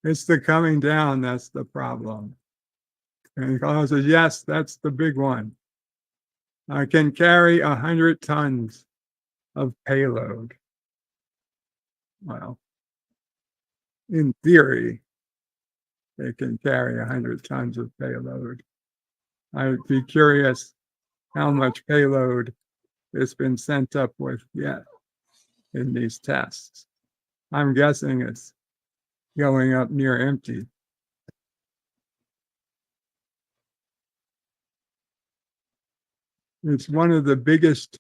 It's the coming down that's the problem. And Carlos says, yes, that's the big one. I can carry 100 tons of payload. Well, in theory, it can carry 100 tons of payload. I'd be curious how much payload it's been sent up with yet in these tests. I'm guessing it's going up near empty. It's one of the biggest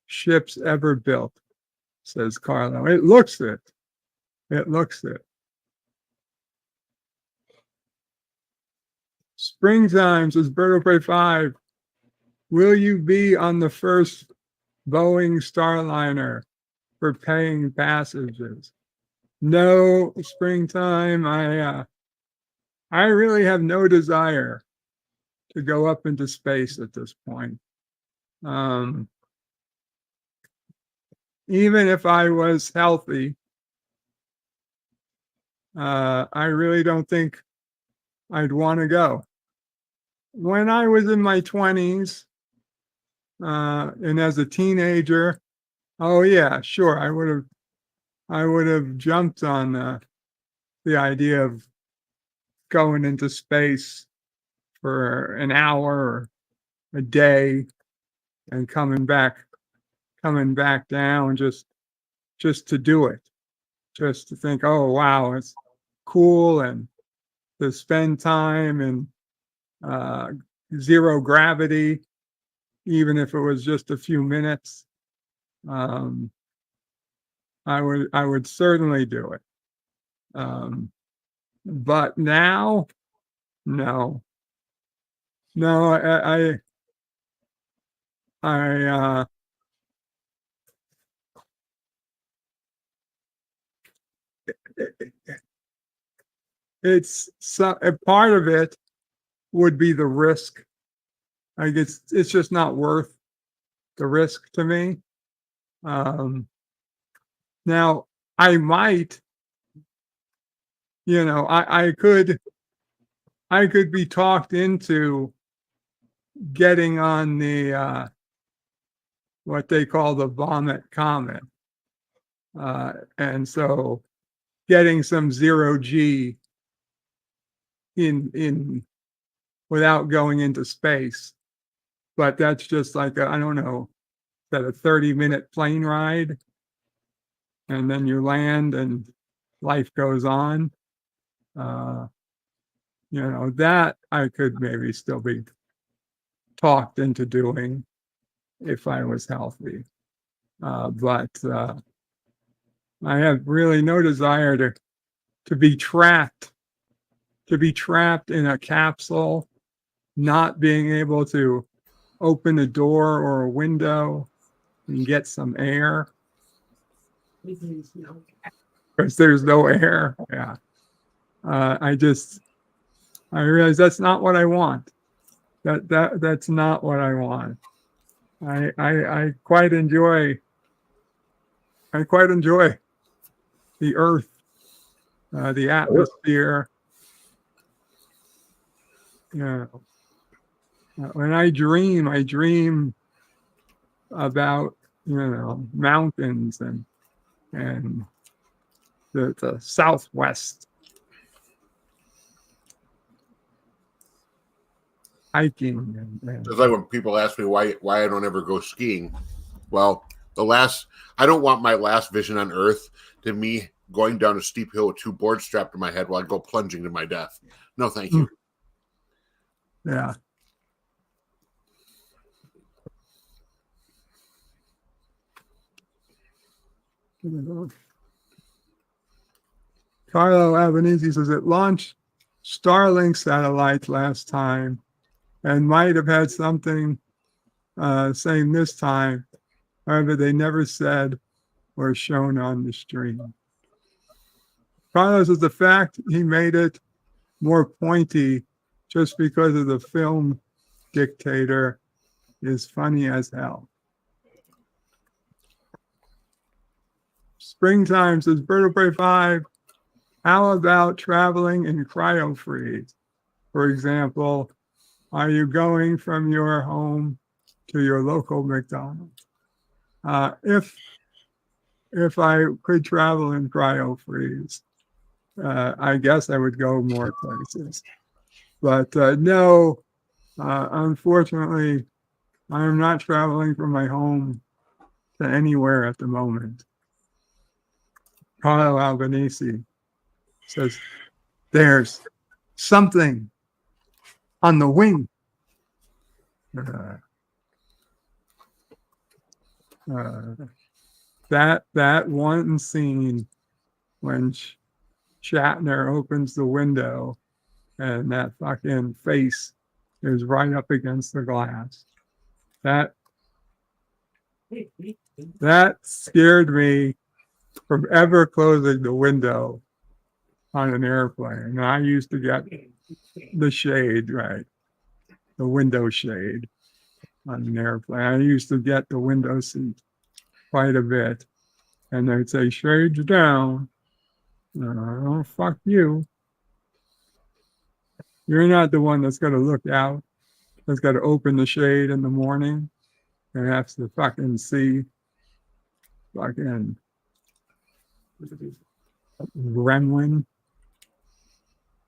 ships ever built, says Carlo. It looks it. It looks it. Springtime says Bird of Prey 5. Will you be on the first Boeing Starliner for paying passages? No, Springtime. I really have no desire to go up into space at this point. Even if I was healthy, I really don't think I'd want to go. When I was in my 20s, and as a teenager, oh yeah, sure, I would have jumped on the idea of going into space for an hour or a day and coming back down just to do it, just to think, oh wow, it's cool, and to spend time in zero gravity, even if it was just a few minutes. I would certainly do it. But now, no, it's a part of it would be the risk. I guess it's just not worth the risk to me. Now I might, I could be talked into getting on the what they call the vomit comet, and so getting some zero G in without going into space. But that's just like I don't know, that a 30-minute plane ride, and then you land and life goes on. That I could maybe still be talked into doing if I was healthy. But I have really no desire to be trapped in a capsule, not being able to open a door or a window and get some air. Because there's no air. Yeah. I realize that's not what I want. That's not what I want. I quite enjoy the earth, the atmosphere. When I dream about mountains and the Southwest. Hiking. It's like when people ask me why I don't ever go skiing. Well, I don't want my last vision on Earth to me going down a steep hill with 2 boards strapped to my head while I go plunging to my death. No, thank you. Yeah. Carlo Albanese says it launched Starlink satellites last time and might have had something saying this time. However, they never said or shown on the stream. Carlos is the fact he made it more pointy just because of the film Dictator is funny as hell. Springtime says Bird of Prey 5. How about traveling in cryo-freeze? For example, are you going from your home to your local McDonald's? If I could travel in cryo-freeze, I guess I would go more places. But no, unfortunately, I am not traveling from my home to anywhere at the moment. Carlo Albanese says, there's something on the wing. That one scene when Shatner opens the window and that fucking face is right up against the glass. That scared me from ever closing the window on an airplane. And I used to get the shade, right? The window shade on an airplane. I used to get the window seat quite a bit. And they'd say, shades down. Oh, fuck you. You're not the one that's going to look out, that's got to open the shade in the morning and has to fucking see fucking gremlin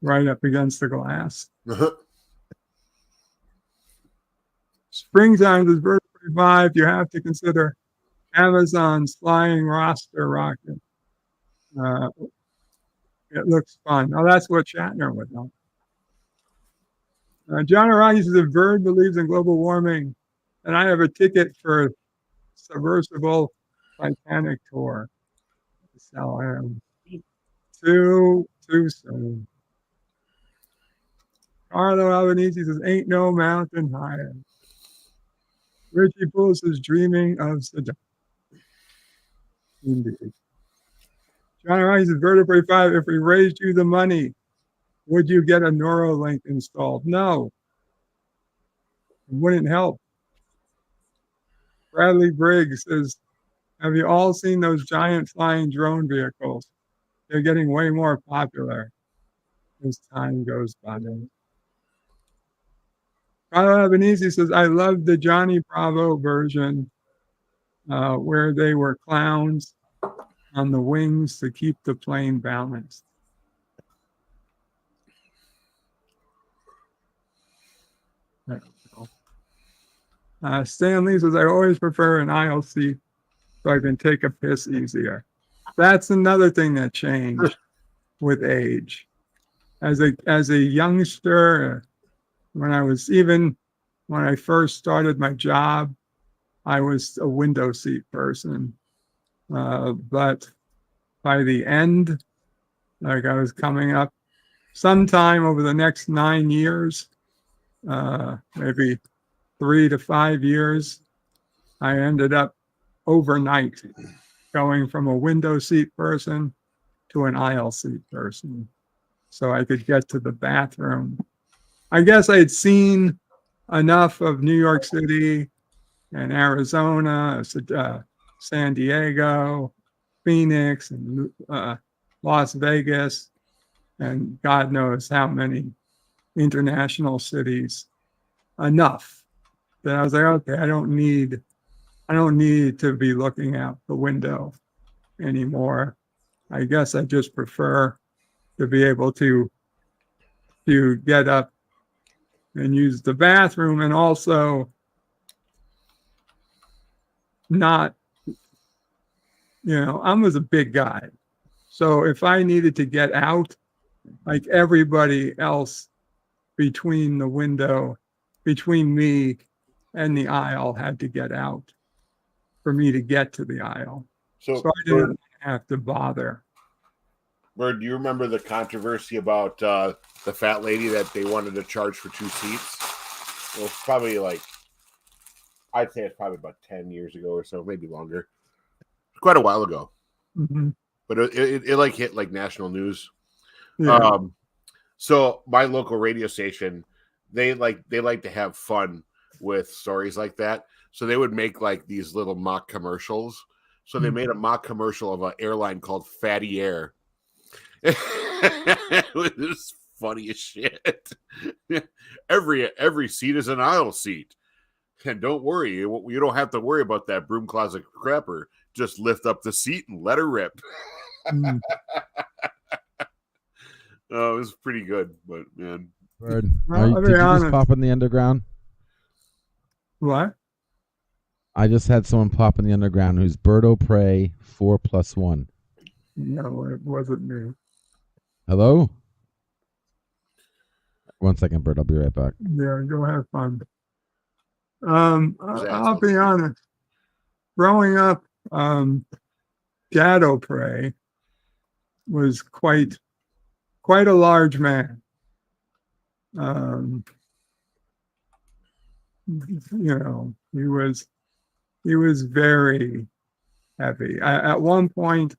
right up against the glass. Springtime is Bird of Prey 5. You have to consider Amazon's flying roster rocket. It looks fun. Oh, that's what Shatner would know. John O'Reilly says, if Bird believes in global warming, and I have a ticket for Submersible Titanic tour. Sell him. Too soon. Carlo Albanese says, ain't no mountain higher. Richie Poole says, dreaming of Saddam. Indeed. John O'Reilly says, Bird of Prey 5, if we raised you the money, would you get a Neuralink installed? No. It wouldn't help. Bradley Briggs says, have you all seen those giant flying drone vehicles? They're getting way more popular as time goes by. Carlo Albanese says, I love the Johnny Bravo version where they were clowns on the wings to keep the plane balanced. Stanley says, I always prefer an aisle seat so I can take a piss easier. That's another thing that changed with age. As a youngster, when I first started my job, I was a window seat person. But by the end, like I was coming up sometime over the next 9 years, maybe 3 to 5 years, I ended up overnight going from a window seat person to an aisle seat person so I could get to the bathroom. I guess I'd seen enough of New York City and Arizona, San Diego, Phoenix, and Las Vegas, and God knows how many international cities, enough that I was like, okay, I don't need to be looking out the window anymore. I guess I just prefer to be able to get up and use the bathroom, and also not, I was a big guy. So if I needed to get out, like everybody else between me and the aisle had to get out for me to get to the aisle. So I didn't have to bother. Bird, do you remember the controversy about the fat lady that they wanted to charge for 2 seats? It was probably I'd say it's probably about 10 years ago or so, maybe longer. Quite a while ago. Mm-hmm. But it hit like national news. Yeah. So my local radio station, they like to have fun with stories like that. So they would make like these little mock commercials. So they made a mock commercial of an airline called Fatty Air. It was funny as shit. Every seat is an aisle seat. And don't worry, you don't have to worry about that broom closet crapper. Just lift up the seat and let her rip. Oh, it was pretty good, but man. Bird, Well, did you just pop in the underground? What? I just had someone pop in the underground who's Birdo Prey 4+1. No, it wasn't me. Hello? 1 second, Bird. I'll be right back. Yeah, go have fun. I'll be honest. Growing up, Dado Prey was quite a large man. He was very heavy. At one point,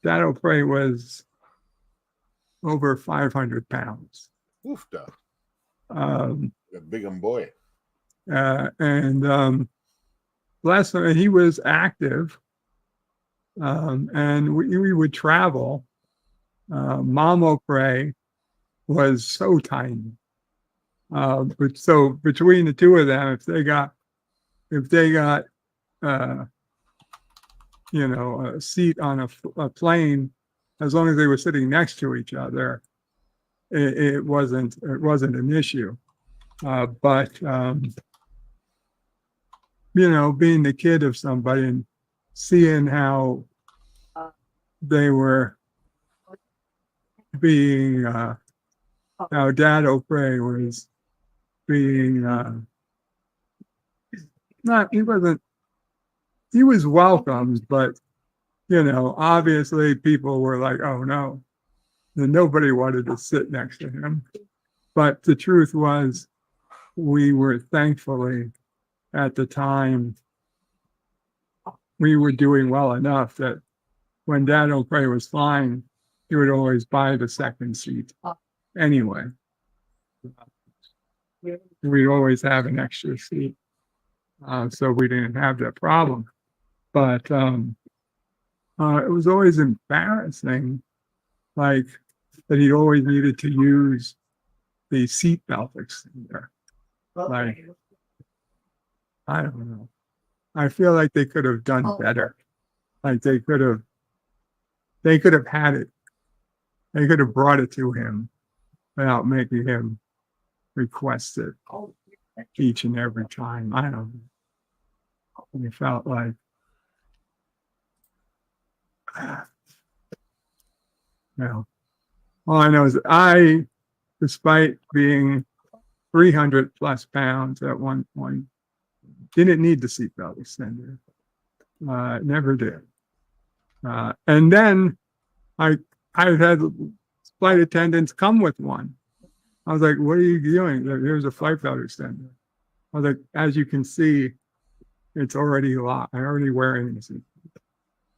Dado Prey was over 500 pounds. Oofda. A big boy. Last time he was active, and we would travel. Mamo Prey was so tiny, but so between the two of them, if they got a seat on a plane, as long as they were sitting next to each other, it wasn't an issue. But being the kid of somebody and seeing how they were being, how Dado Prey was being, he was welcomed, but, obviously people were like, oh no, and nobody wanted to sit next to him. But the truth was, we were thankfully, at the time, we were doing well enough that when Dado Prey was flying, he would always buy the second seat anyway. We'd always have an extra seat. So we didn't have that problem. But it was always embarrassing, like that he always needed to use the seatbelt extender. Like, I don't know. I feel like they could have done better. Like they could have had it. They could have brought it to him without making him request it each and every time. I don't know. And it felt like, well, all I know is that I, despite being 300 plus pounds at one point, didn't need the seatbelt extender. Never did. And then I've had flight attendants come with one. I was like, what are you doing? Here's a flight belt extender. I was like, as you can see, it's already locked. I'm already wearing this.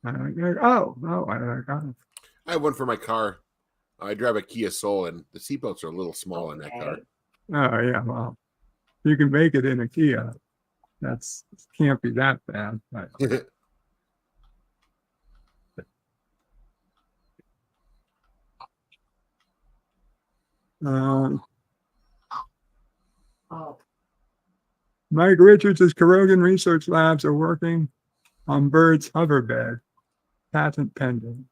I'm like, oh, I got it. I have one for my car. I drive a Kia Soul, and the seatbelts are a little small in that car. Oh, yeah, well, you can make it in a Kia. That's can't be that bad. But. Mike Richards' Carogan Research Labs are working on Bird's hoverbed, patent pending.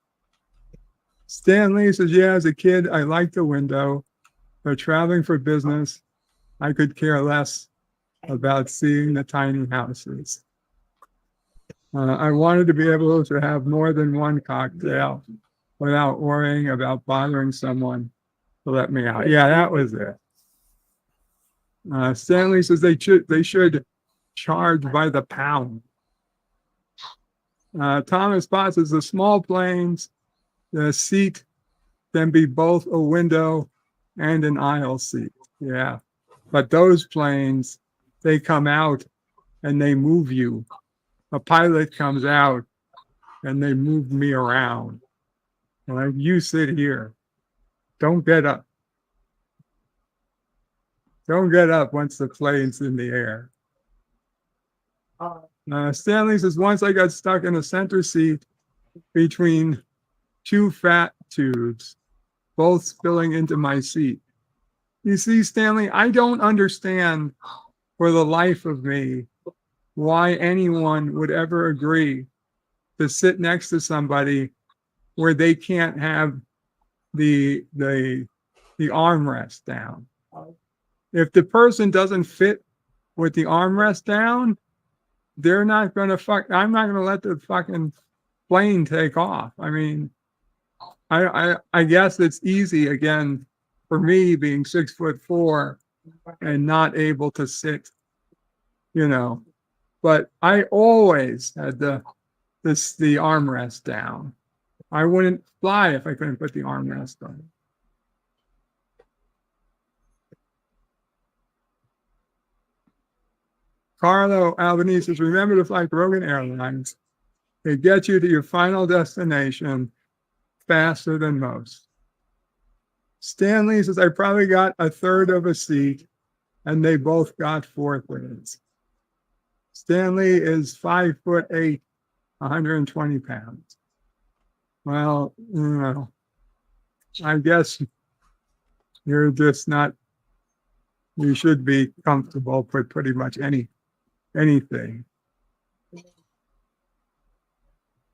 Stan Lee says, yeah, as a kid, I liked the window, but traveling for business, I could care less about seeing the tiny houses. I wanted to be able to have more than one cocktail without worrying about bothering someone to let me out. Yeah, that was it. Stanley says they should charge by the pound. Thomas Potts says the small planes, the seat can be both a window and an aisle seat. Yeah, but those planes, they come out and they move you. A pilot comes out and they move me around. Like, you sit here. Don't get up. Don't get up once the plane's in the air. Stanley says, once I got stuck in a center seat between two fat tubes, both spilling into my seat. You see, Stanley, I don't understand for the life of me why anyone would ever agree to sit next to somebody where they can't have the armrest down. If the person doesn't fit with the armrest down, they're not going to I'm not going to let the fucking plane take off. I mean, I guess it's easy again for me being 6'4" and not able to sit, you know, but I always had the armrest down. I wouldn't fly if I couldn't put the armrest on. Carlo Albanese says, remember to fly Carogan Airlines. They get you to your final destination faster than most. Stanley says, I probably got a third of a seat, and they both got 4/3. Stanley is 5'8", 120 pounds. Well, you know, I guess you're just not, you should be comfortable with pretty much anything.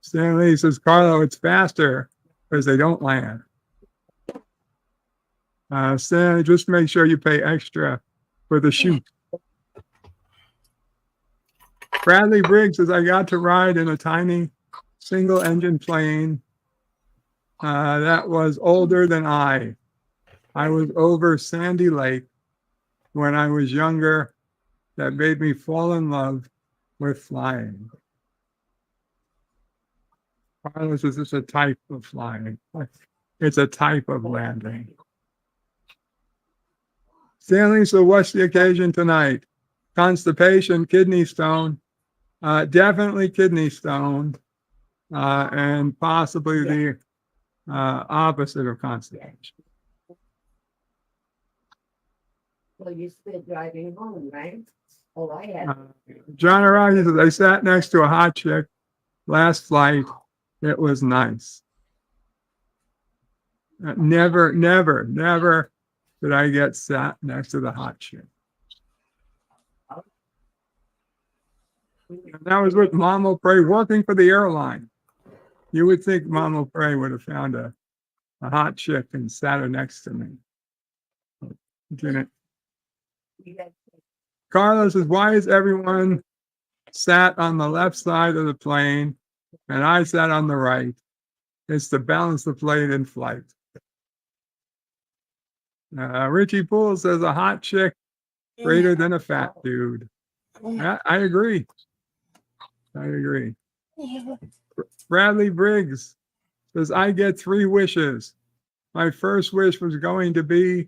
Stanley says, Carlo, it's faster because they don't land. Stanley, just make sure you pay extra for the chute. Bradley Briggs says, I got to ride in a tiny single engine plane that was older than I. I was over Sandy Lake when I was younger. That made me fall in love with flying. Carlos says it's a type of flying. It's a type of landing. Stanley, so what's the occasion tonight? Constipation, kidney stone, definitely kidney stone, and possibly the opposite of constipation. Well, you still driving home, right? Oh, I had. John Araki says, I sat next to a hot chick last flight. It was nice. Never did I get sat next to the hot chick. And that was with Mama Prey working for the airline. You would think Mama Prey would have found a hot chick and sat her next to me. Didn't. Carlos says, why is everyone sat on the left side of the plane and I sat on the right. It's to balance the plane in flight. Richie Poole says a hot chick greater than a fat dude. I agree. I agree. Bradley Briggs says, I get 3 wishes. My first wish was going to be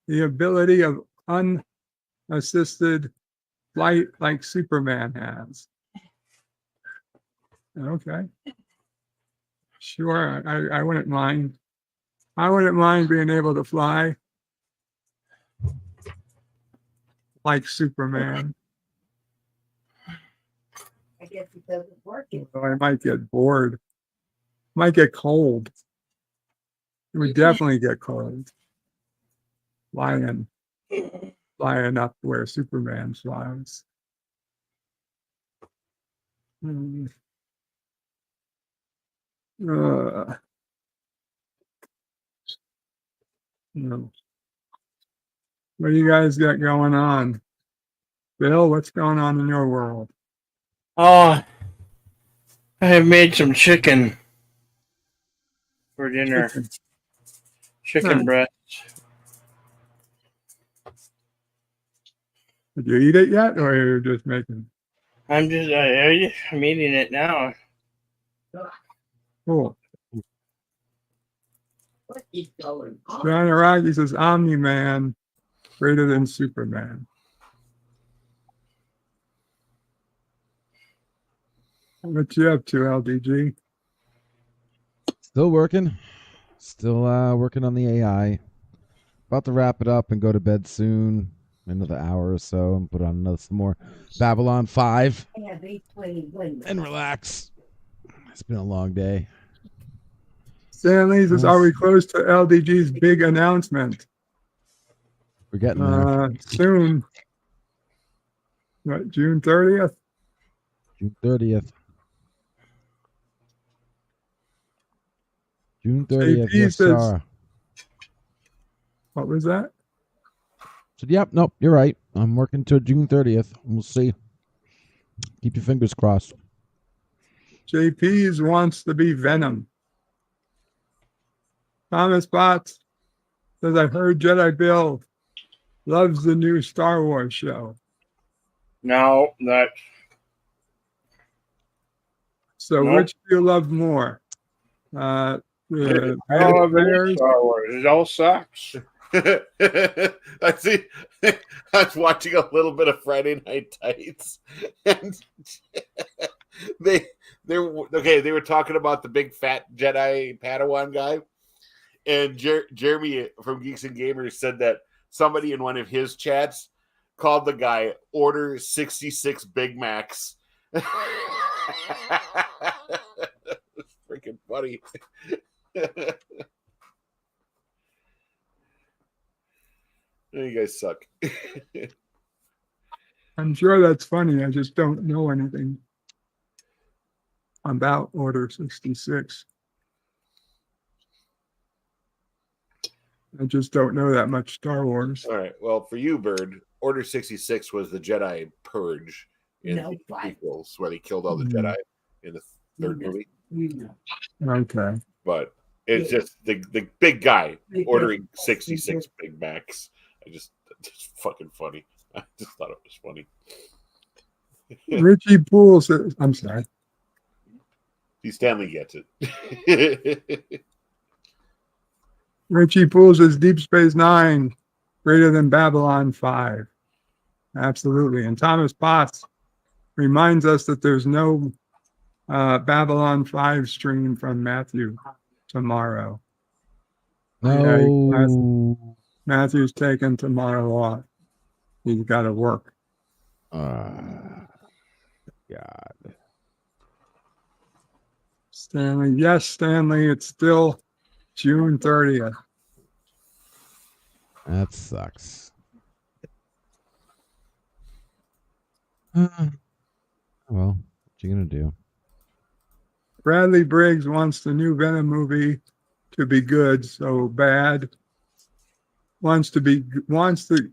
the ability of unassisted flight like Superman has. Okay. Sure, I wouldn't mind. I wouldn't mind being able to fly like Superman. I guess it doesn't work. I might get bored. Might get cold. It would definitely get cold. Flying up where Superman flies. No. What do you guys got going on? Bill, what's going on in your world? Oh, I have made some chicken for dinner. Chicken breast. Did you eat it yet, or are you just making? I'm eating it now. Cool. What is going on? John Araki says Omni-Man greater than Superman. What you up to, LDG? Still working. Still working on the AI. About to wrap it up and go to bed soon. Another hour or so, and put on some more Babylon 5 and relax. It's been a long day. Stanley says, are we close to LDG's big announcement? We're getting there. Soon. What, June 30th? June 30th. June 30th. Yes, sir. What was that? So, yep, nope, you're right. I'm working till June 30th. We'll see. Keep your fingers crossed. JP's wants to be Venom. Thomas Potts says, I heard Jedi Bill loves the new Star Wars show. No, that. So Nope. which do you love more? I don't love any Star Wars. It all sucks. I see. I was watching a little bit of Friday Night Tights, and they were talking about the big fat Jedi Padawan guy, and Jeremy from Geeks and Gamers said that somebody in one of his chats called the guy Order 66 Big Macs. Freaking funny. You guys suck. I'm sure that's funny. I just don't know anything about Order 66. I just don't know that much Star Wars. All right. Well, for you, Bird, Order 66 was the Jedi Purge in the prequels, where they killed all the Jedi in the third movie. Okay. But it's just the big guy ordering 66 Big Macs. It's fucking funny. I just thought it was funny. Richie Poole says, I'm sorry. Stanley gets it. Richie Poole says Deep Space Nine greater than Babylon 5. Absolutely. And Thomas Potts reminds us that there's no Babylon 5 stream from Matthew tomorrow. No. Matthew's taking tomorrow off. He's got to work. God. Stanley, yes, Stanley, it's still June 30th. That sucks. Well, what you gonna do? Bradley Briggs wants the new Venom movie to be good, so bad. Wants the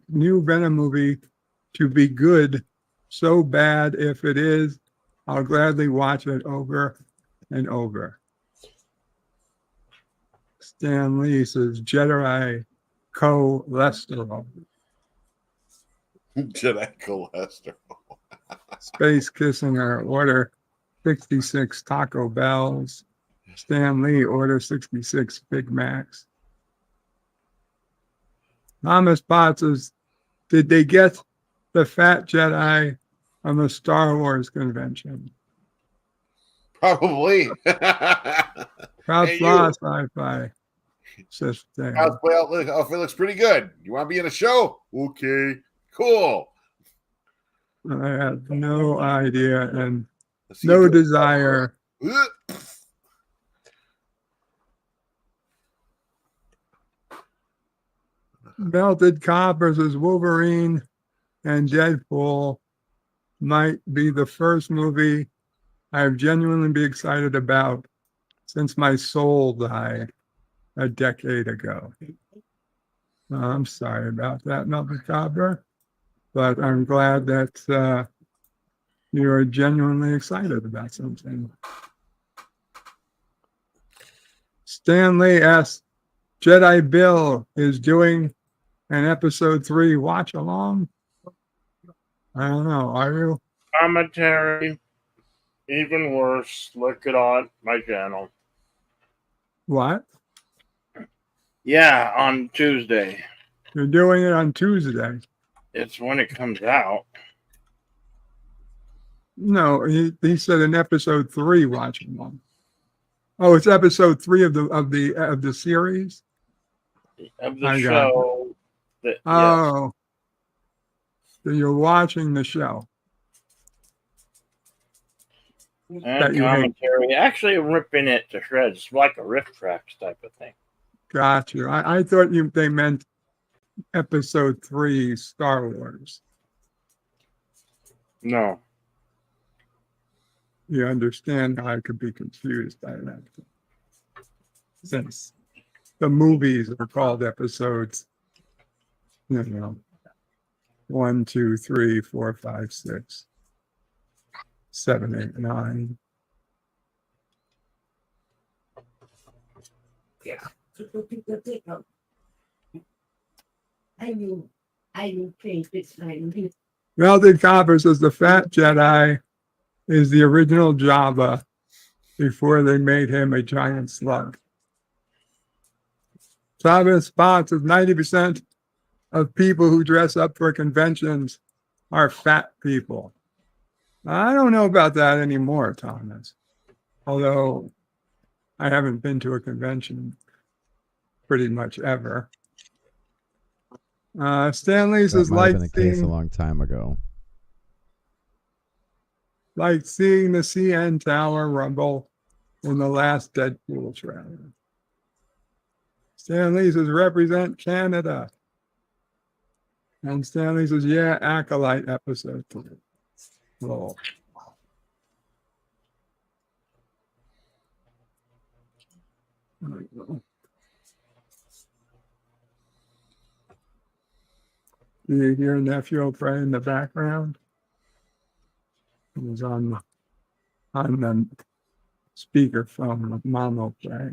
new Venom movie to be good so bad. If it is, I'll gladly watch it over and over. Stan Lee says Jedi cholesterol. Jedi cholesterol. Space Kissinger, order 66 Taco Bells. Stan Lee, order 66 Big Macs. Thomas Potts says, did they get the Fat Jedi on the Star Wars convention? Probably. Proud Hey, Flaw you. Sci-Fi. Says Dan. Cosplay outfit looks pretty good. You want to be in a show? Okay, cool. I have no idea and Let's see you no do it. desire. Melted Copper says Wolverine and Deadpool might be the first movie I've genuinely be excited about since my soul died a decade ago. I'm sorry about that, Melted Copper, but I'm glad that you are genuinely excited about something. Stanley asks, Jedi Bill is doing an episode 3 watch along. I don't know. Are you? Commentary, even worse. Look it on my channel. What? Yeah, on Tuesday. You're doing it on Tuesday. It's when it comes out. No, he said in episode 3 watch along. Oh, it's episode 3 of the series? Of the I got show. That, yes. Oh. So you're watching the show. And that you hate. commentary. Actually ripping it to shreds. It's like a riff tracks type of thing. Got you. I thought they meant episode 3 Star Wars. No. You understand how I could be confused by that. Since the movies are called episodes, 1, 2, 3, 4, 5, 6, 7, 8, 9. Yeah. I will pay this time. Melted Copper says the Fat Jedi is the original Jabba before they made him a giant slug. Travis Spots says 90% of people who dress up for conventions are fat people. I don't know about that anymore, Thomas. Although I haven't been to a convention pretty much ever. Stanley says That might have like been the case a seeing, long time ago. like seeing the CN Tower rumble in the last Deadpool trailer. Stanley says represent Canada. And Stanley says, yeah, Acolyte episode 3. Lol. Do you hear Nephew pray in the background? It was on the speakerphone with Mama pray.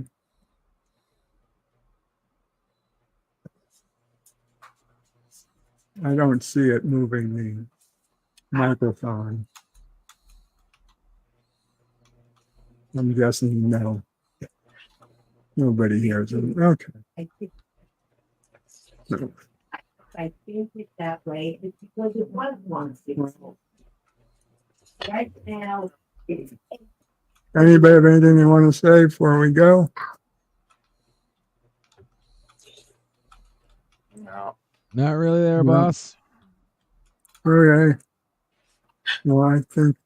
I don't see it moving the microphone. I'm guessing no. Nobody hears it. Okay. I think it that way. It's because it was once before. Right now, it's Anybody have anything they want to say before we go? No. Not really there, No. boss. Okay. Well, I think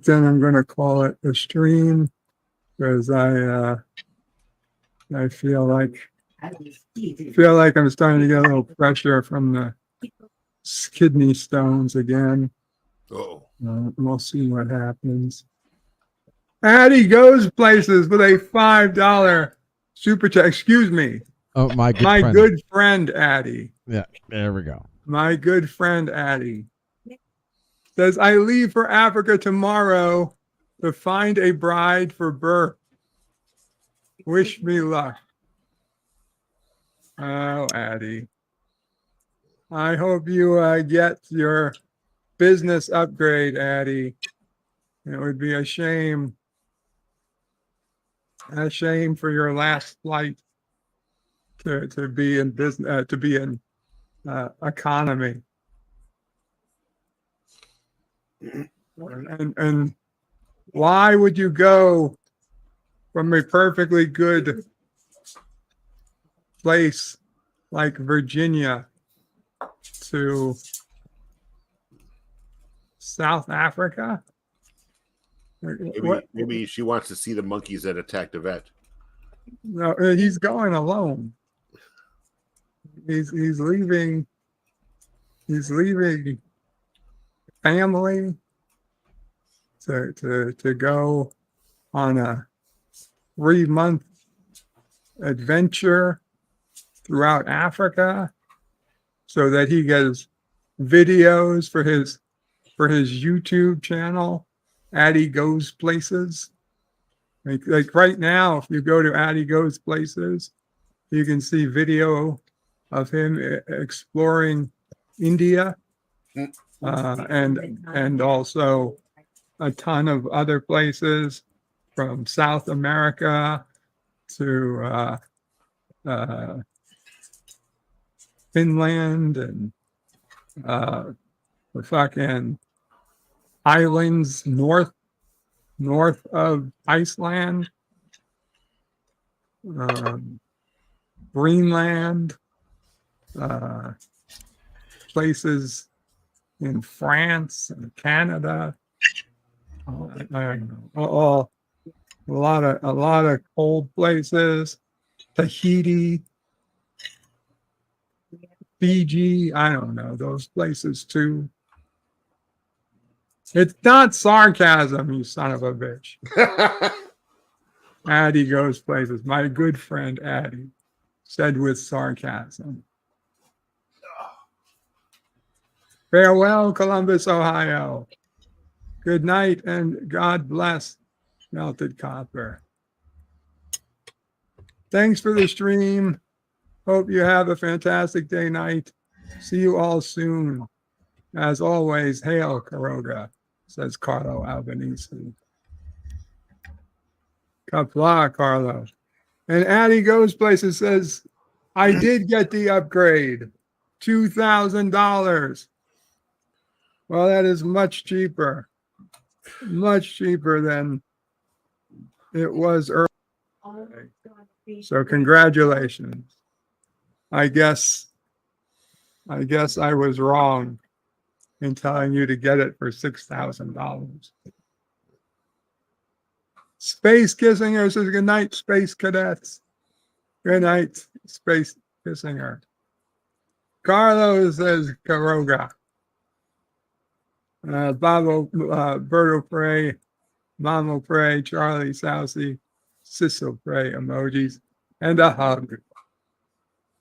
then I'm going to call it a stream because I feel like I'm starting to get a little pressure from the kidney stones again. Oh. We'll see what happens. Addie goes places with a $5 super chat. Excuse me. Oh, my good My friend. good friend Addie. Yeah, there we go. My good friend Addie Says, I leave for Africa tomorrow to find a bride for birth. Wish me luck. Oh, Addie. I hope you get your business upgrade, Addie. It would be a shame for your last flight to be in business, to be in economy. And why would you go from a perfectly good place like Virginia to South Africa? Maybe she wants to see the monkeys that attacked the vet. No, he's going alone. He's leaving. He's leaving family to go on a 3-month adventure throughout Africa, so that he gets videos for his YouTube channel. Addie Goes Places. Like right now, if you go to Addie Goes Places, you can see video of him exploring India, and also a ton of other places from South America to Finland and the fucking islands north of Iceland, Greenland, places in France and Canada. A lot of cold places, Tahiti, Fiji. I don't know those places too. It's not sarcasm, you son of a bitch. Addie Goes Places. My good friend Addie said with sarcasm. Farewell, Columbus, Ohio. Good night and God bless Melted Copper. Thanks for the stream. Hope you have a fantastic day, night. See you all soon. As always, hail Karoga, says Carlo Albanese. Kapla, Carlo. And Addie Goes Places says, I did get the upgrade. $2,000. Well, that is much cheaper. Much cheaper than it was earlier. So congratulations. I guess I was wrong in telling you to get it for $6,000. Space Kissinger says, good night, Space Cadets. Good night, Space Kissinger. Carlo says, Karoga. Berto Prey, Mamo Prey, Charlie Sousey, Sissel Prey emojis, and a hug.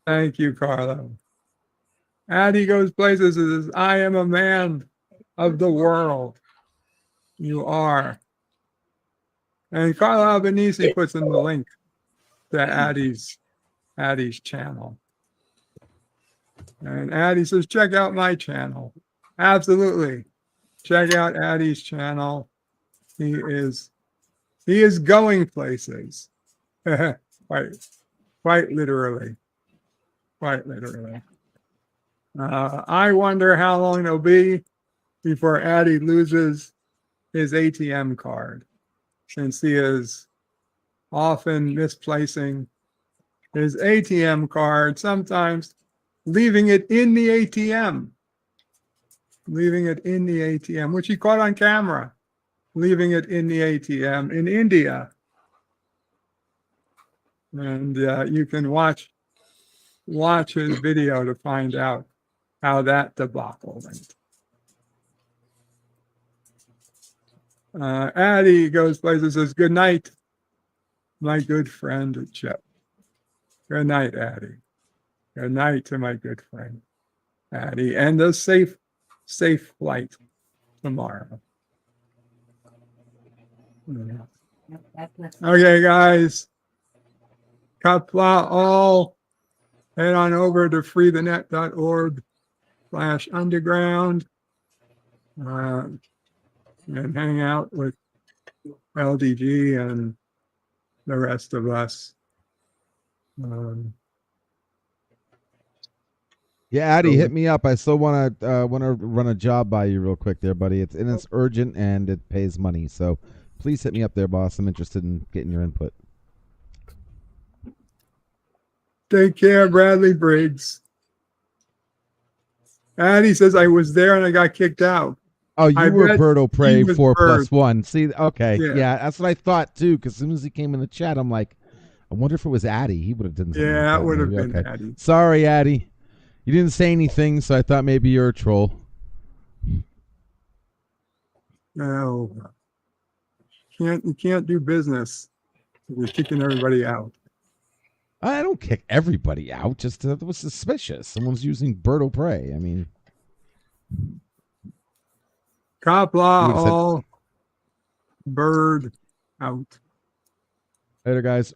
Thank you, Carlo. Addie Goes Places says, I am a man of the world. You are. And Carlo Albanese puts in the link to Addie's channel. And Addie says, check out my channel. Absolutely. Check out Addie's channel. He is going places. Quite literally. Quite literally. I wonder how long it'll be before Addie loses his ATM card, since he is often misplacing his ATM card, sometimes leaving it in the ATM. Leaving it in the ATM, which he caught on camera, leaving it in the ATM in India. And you can watch his video to find out how that debacle went. Addie Goes Places says, good night, my good friend Chip. Good night, Addie. Good night to my good friend Addie, and a safe flight tomorrow. Yeah. Yep, that's Okay, guys. Kapla all. Head on over to freethenet.org/underground and hang out with LDG and the rest of us. Yeah, Addy, So- hit me up. I still want to run a job by you real quick there, buddy. It's urgent and it pays money. So please hit me up there, boss. I'm interested in getting your input. Take care, Bradley Briggs. Addy says I was there and I got kicked out. Oh, you I were bet Birdo Prey he was 4+1. See, okay, Yeah. yeah, that's what I thought too. Because as soon as he came in the chat, I'm like, I wonder if it was Addy. He would have done something. Yeah, like that would have maybe. been Okay. Addy. Sorry, Addy. You didn't say anything, so I thought maybe you're a troll. No. You can't do business. We're kicking everybody out. I don't kick everybody out. Just that was suspicious. Someone's using Birdo Prey. I mean, Cop law You would've said- all. Bird out. later, guys.